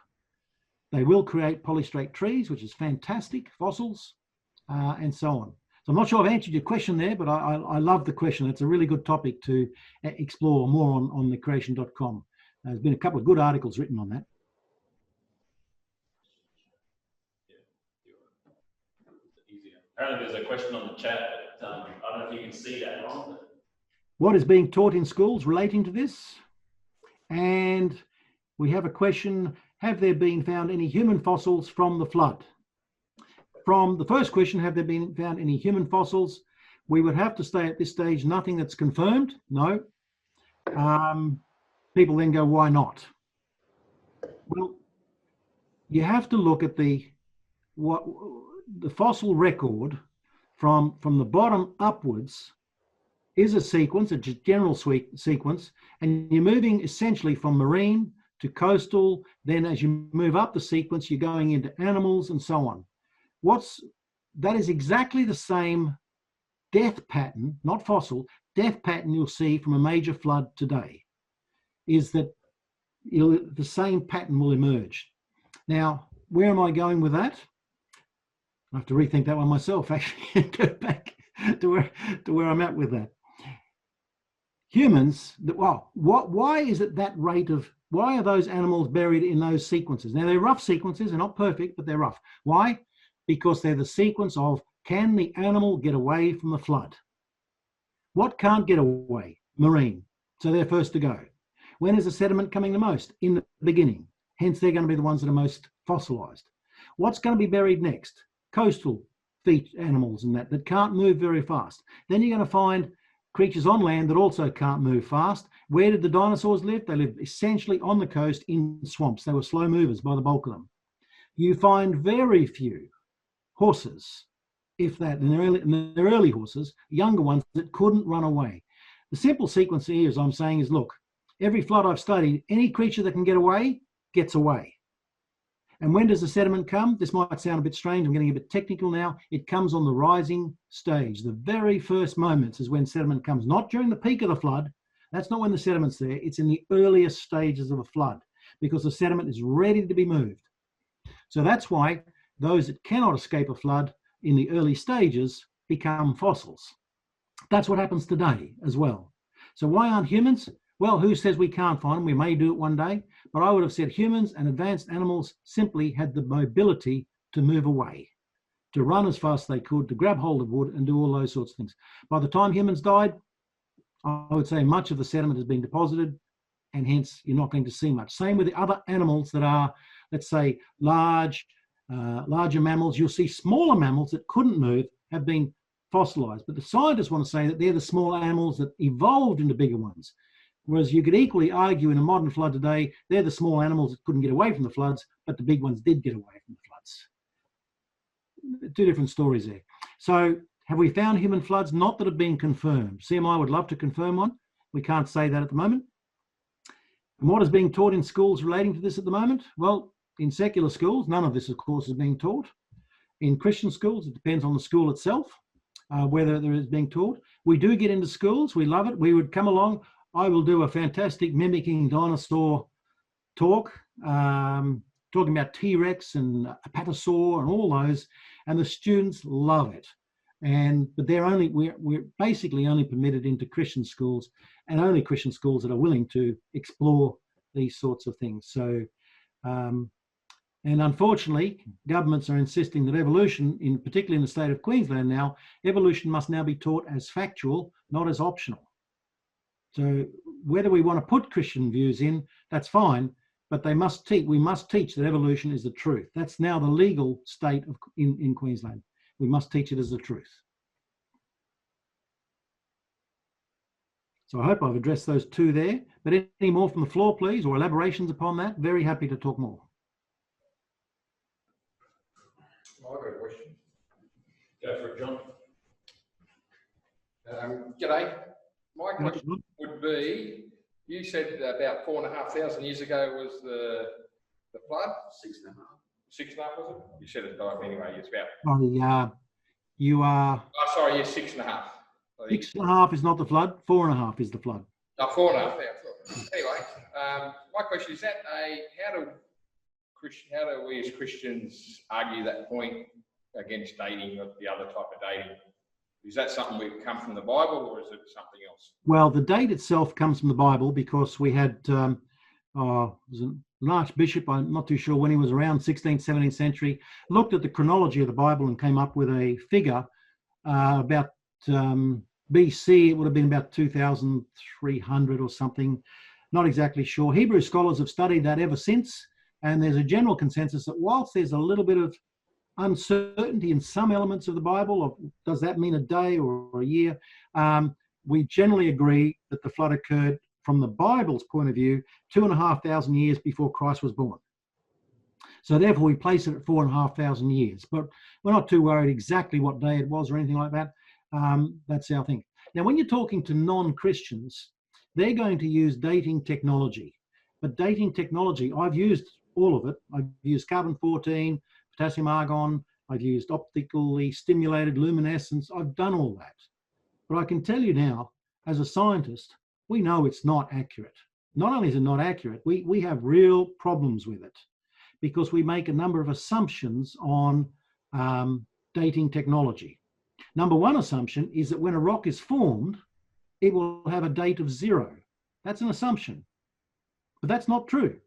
They will create polystrate trees, which is fantastic, fossils, and so on. So I'm not sure I've answered your question there, but I love the question. It's a really good topic to explore more on thecreation.com. There's been a couple of good articles written on that. Apparently there's a question on the chat, but I don't know if you can see that on. What is being taught in schools relating to this? And we have a question, have there been found any human fossils from the flood? From the first question, have there been found any human fossils? We would have to say at this stage, nothing that's confirmed, no. People then go, why not? Well, you have to look at the fossil record from the bottom upwards is a sequence, a general sequence, and you're moving essentially from marine to coastal. Then as you move up the sequence, you're going into animals and so on. That is exactly the same death pattern, not fossil, death pattern you'll see from a major flood today, is that the same pattern will emerge. Now, where am I going with that? I have to rethink that one myself, actually, and go back to where I'm at with that. Humans, well, why is it that rate of, why are those animals buried in those sequences? Now, they're rough sequences, they're not perfect, but they're rough. Why? Because they're the sequence of, can the animal get away from the flood? What can't get away? Marine. So they're first to go. When is the sediment coming the most? In the beginning. Hence, they're going to be the ones that are most fossilized. What's going to be buried next? Coastal animals and that can't move very fast. Then you're going to find creatures on land that also can't move fast. Where did the dinosaurs live? They lived essentially on the coast in swamps. They were slow movers by the bulk of them. You find very few horses, if that, and they're early horses, younger ones that couldn't run away. The simple sequence here, as I'm saying, is look, every flood I've studied, any creature that can get away, gets away. And when does the sediment come? This might sound a bit strange. I'm getting a bit technical now. It comes on the rising stage. The very first moments is when sediment comes, not during the peak of the flood. That's not when the sediment's there. It's in the earliest stages of a flood because the sediment is ready to be moved. So that's why those that cannot escape a flood in the early stages become fossils. That's what happens today as well. So why aren't humans? Well, who says we can't find them? We may do it one day, but I would have said humans and advanced animals simply had the mobility to move away, to run as fast as they could, to grab hold of wood and do all those sorts of things. By the time humans died, I would say much of the sediment has been deposited, and hence you're not going to see much. Same with the other animals that are, let's say, larger mammals. You'll see smaller mammals that couldn't move have been fossilized, but the scientists want to say that they're the small animals that evolved into bigger ones. Whereas you could equally argue in a modern flood today, they're the small animals that couldn't get away from the floods, but the big ones did get away from the floods. Two different stories there. So have we found human floods? Not that have been confirmed. CMI would love to confirm one. We can't say that at the moment. And what is being taught in schools relating to this at the moment? Well, in secular schools, none of this, of course, is being taught. In Christian schools, it depends on the school itself, whether there is being taught. We do get into schools. We love it. We would come along. I will do a fantastic mimicking dinosaur talk, talking about T-Rex and Apatosaur and all those, and the students love it. But we're basically only permitted into Christian schools, and only Christian schools that are willing to explore these sorts of things. So, and unfortunately, governments are insisting that evolution, particularly in the state of Queensland now, evolution must now be taught as factual, not as optional. So whether we want to put Christian views in, that's fine, but we must teach that evolution is the truth. That's now the legal state in Queensland. We must teach it as the truth. So I hope I've addressed those two there, but any more from the floor, please, or elaborations upon that? Very happy to talk more. I've got a question. Go for it, John. G'day. My question would be, you said about 4,500 years ago was the flood? 6.5. 6.5 was it? You said it died anyway. It's about. You are. Oh, sorry. Yeah, 6.5. 6.5 is not the flood. 4.5 is the flood. Oh, 4.5. Yeah. Anyway, my question is that how do we as Christians argue that point against dating or the other type of dating? Is that something we've come from the Bible, or is it something else? Well, the date itself comes from the Bible because we had was an archbishop, I'm not too sure when he was around, 16th, 17th century, looked at the chronology of the Bible and came up with a figure about BC. It would have been about 2,300 or something, not exactly sure. Hebrew scholars have studied that ever since, and there's a general consensus that whilst there's a little bit of uncertainty in some elements of the Bible, of does that mean a day or a year, we generally agree that the flood occurred from the Bible's point of view 2,500 years before Christ was born. So therefore we place it at 4,500 years, but we're not too worried exactly what day it was or anything like that. That's our thing. Now when you're talking to non-Christians, they're going to use dating technology, but dating technology, I've used all of it. I've used carbon-14, potassium argon, I've used optically stimulated luminescence, I've done all that. But I can tell you now, as a scientist, we know it's not accurate. Not only is it not accurate, we have real problems with it because we make a number of assumptions on dating technology. Number one assumption is that when a rock is formed, it will have a date of 0. That's an assumption, but that's not true.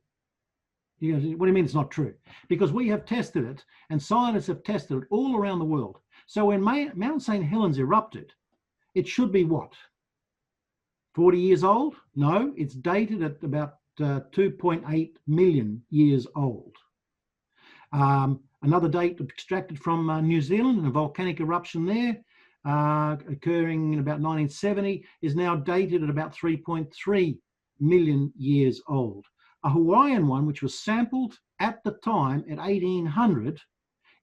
You know, what do you mean it's not true? Because we have tested it, and scientists have tested it all around the world. So when Mount St. Helens erupted, it should be what? 40 years old? No, it's dated at about 2.8 million years old. Another date extracted from New Zealand, a volcanic eruption there, occurring in about 1970, is now dated at about 3.3 million years old. A Hawaiian one, which was sampled at the time at 1800,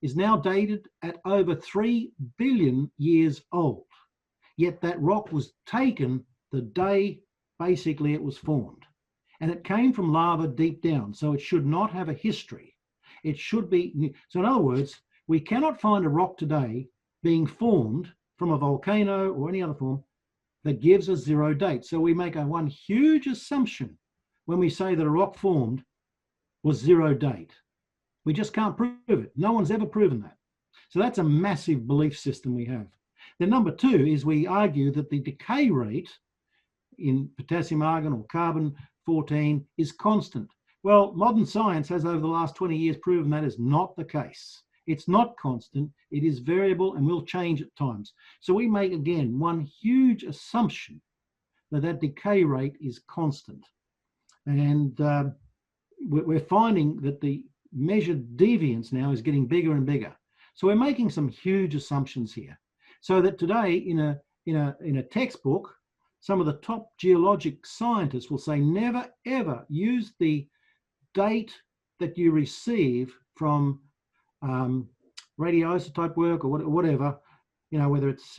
is now dated at over 3 billion years old. Yet that rock was taken the day basically it was formed. And it came from lava deep down, so it should not have a history. It should be, so in other words, we cannot find a rock today being formed from a volcano or any other form that gives us 0 date. So we make one huge assumption when we say that a rock formed was 0 date. We just can't prove it. No one's ever proven that. So that's a massive belief system we have. Then number 2 is we argue that the decay rate in potassium argon or carbon-14 is constant. Well, modern science has over the last 20 years proven that is not the case. It's not constant, it is variable and will change at times. So we make, again, one huge assumption that that decay rate is constant. And we're finding that the measured deviance now is getting bigger and bigger. So we're making some huge assumptions here. So that today in a textbook, some of the top geologic scientists will say never ever use the date that you receive from radioisotope work or whatever, you know, whether it's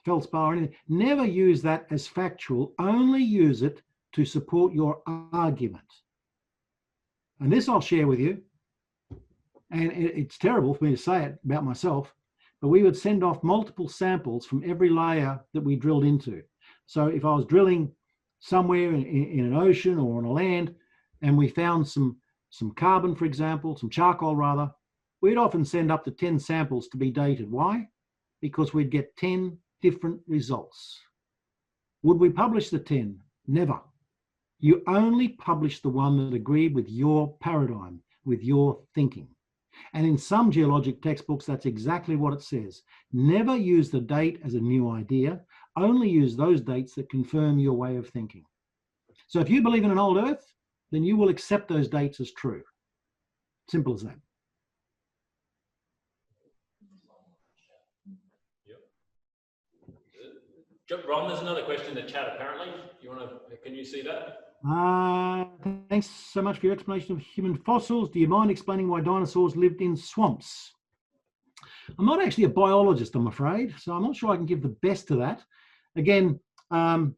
feldspar or anything, never use that as factual, only use it to support your argument. And this I'll share with you, and it's terrible for me to say it about myself, but we would send off multiple samples from every layer that we drilled into. So if I was drilling somewhere in an ocean or on a land, and we found some carbon, for example, some charcoal rather, we'd often send up to 10 samples to be dated. Why? Because we'd get 10 different results. Would we publish the 10? Never. You only publish the one that agreed with your paradigm, with your thinking. And in some geologic textbooks, that's exactly what it says. Never use the date as a new idea, only use those dates that confirm your way of thinking. So if you believe in an old Earth, then you will accept those dates as true. Simple as that. Yep. Ron, there's another question in the chat apparently. Can you see that? Thanks so much for your explanation of human fossils. Do you mind explaining why dinosaurs lived in swamps? I'm not actually a biologist, I'm afraid, so I'm not sure I can give the best to that. Again, I'm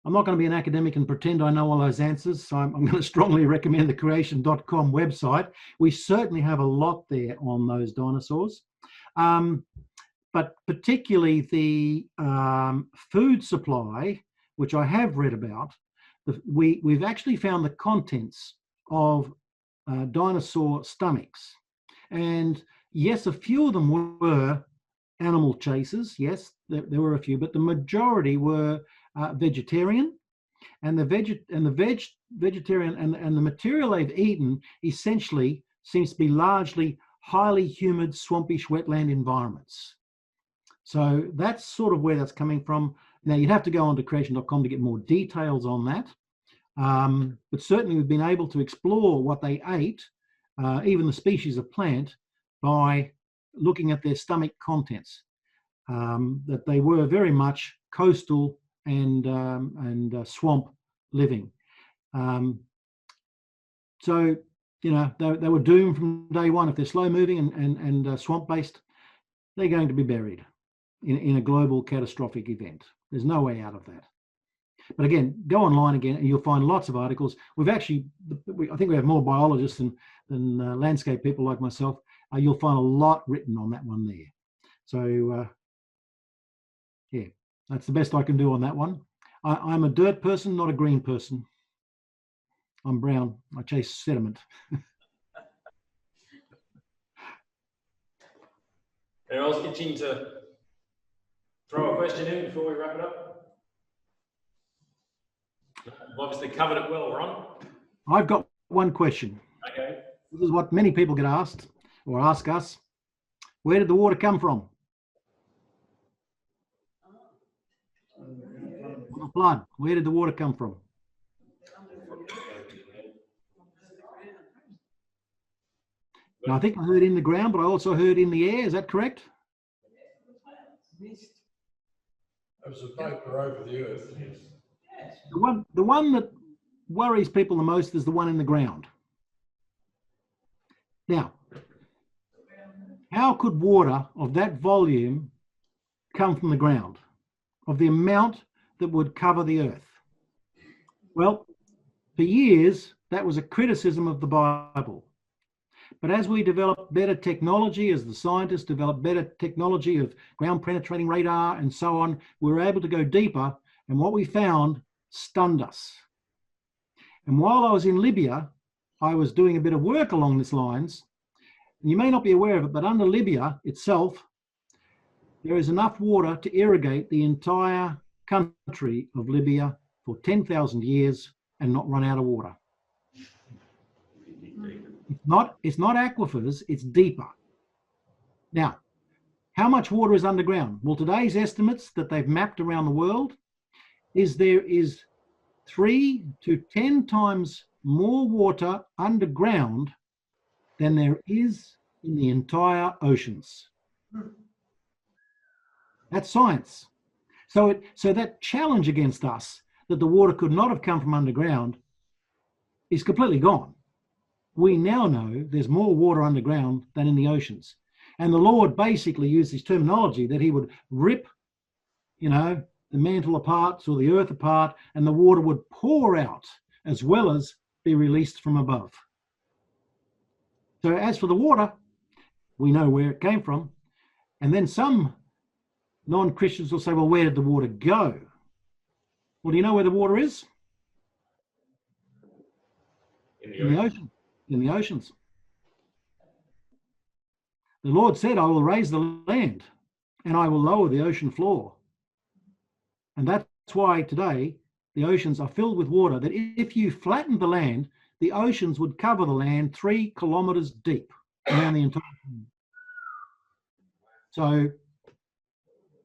not going to be an academic and pretend I know all those answers, so I'm going to strongly recommend the creation.com website. We certainly have a lot there on those dinosaurs. But particularly the food supply, which I have read about, we've actually found the contents of dinosaur stomachs. And yes, a few of them were animal chasers. Yes, there were a few, but the majority were vegetarian. And the vegetarian and the material they've eaten essentially seems to be largely highly humid, swampish, wetland environments. So that's sort of where that's coming from. Now, you'd have to go on to creation.com to get more details on that. But certainly we've been able to explore what they ate, even the species of plant, by looking at their stomach contents, that they were very much coastal and swamp living. So, you know, they were doomed from day one. If they're slow moving and swamp based, they're going to be buried in a global catastrophic event. There's no way out of that. But again, go online again and you'll find lots of articles. We've actually, I think we have more biologists than landscape people like myself. You'll find a lot written on that one there. So yeah, that's the best I can do on that one. I'm a dirt person, not a green person. I'm brown. I chase sediment. Anyone else itching to throw a question in before we wrap it up? You've obviously covered it well, Ron. I've got one question. Okay. This is what many people get asked or ask us. Where did the water come from? The flood. Where did the water come from? Now, I think I heard in the ground, but I also heard in the air. Is that correct? It was a vapor over the earth, yes. The one that worries people the most is the one in the ground. Now, how could water of that volume come from the ground? Of the amount that would cover the earth. Well, for years, that was a criticism of the Bible. But as we developed better technology, as the scientists developed better technology of ground penetrating radar and so on, we were able to go deeper, and what we found stunned us. And while I was in Libya, I was doing a bit of work along these lines. And you may not be aware of it, but under Libya itself, there is enough water to irrigate the entire country of Libya for 10,000 years and not run out of water. It's not aquifers, it's deeper. Now, how much water is underground? Well, today's estimates that they've mapped around the world is there is 3 to 10 times more water underground than there is in the entire oceans. That's science. So that challenge against us that the water could not have come from underground is completely gone. We now know there's more water underground than in the oceans. And the Lord basically used this terminology that he would rip, the mantle apart or the earth apart, and the water would pour out as well as be released from above. So as for the water, we know where it came from. And then some non-Christians will say, well, where did the water go? Well, do you know where the water is? In the ocean. In the oceans. The Lord said, I will raise the land and I will lower the ocean floor. And that's why today the oceans are filled with water, that if you flattened the land, the oceans would cover the land 3 kilometers deep around the entire land. So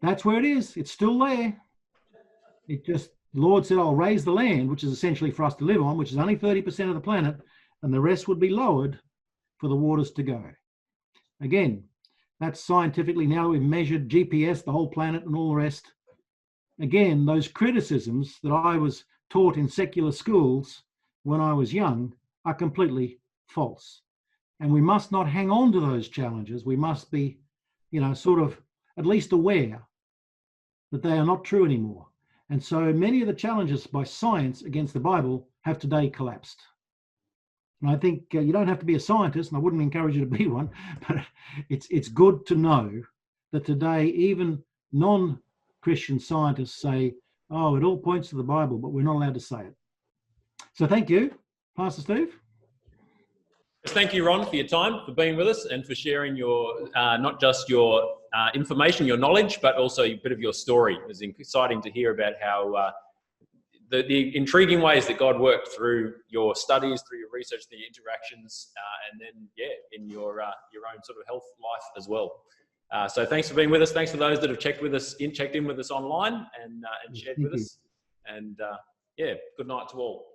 that's where it is. It's still there. It just, the Lord said, I'll raise the land, which is essentially for us to live on, which is only 30% of the planet, and the rest would be lowered for the waters to go. Again, that's scientifically, now that we've measured GPS, the whole planet and all the rest. Again, those criticisms that I was taught in secular schools when I was young are completely false. And we must not hang on to those challenges. We must be, sort of at least aware that they are not true anymore. And so many of the challenges by science against the Bible have today collapsed. And I think you don't have to be a scientist, and I wouldn't encourage you to be one, but it's good to know that today even non-Christian scientists say, oh, it all points to the Bible, but we're not allowed to say it. So thank you, Pastor Steve. Thank you, Ron, for your time, for being with us, and for sharing your not just your information, your knowledge, but also a bit of your story. It was exciting to hear about how the intriguing ways that God worked through your studies, through your research, the interactions, and then, in your own sort of health life as well. So thanks for being with us. Thanks for those that have checked in with us online and shared with us. And good night to all.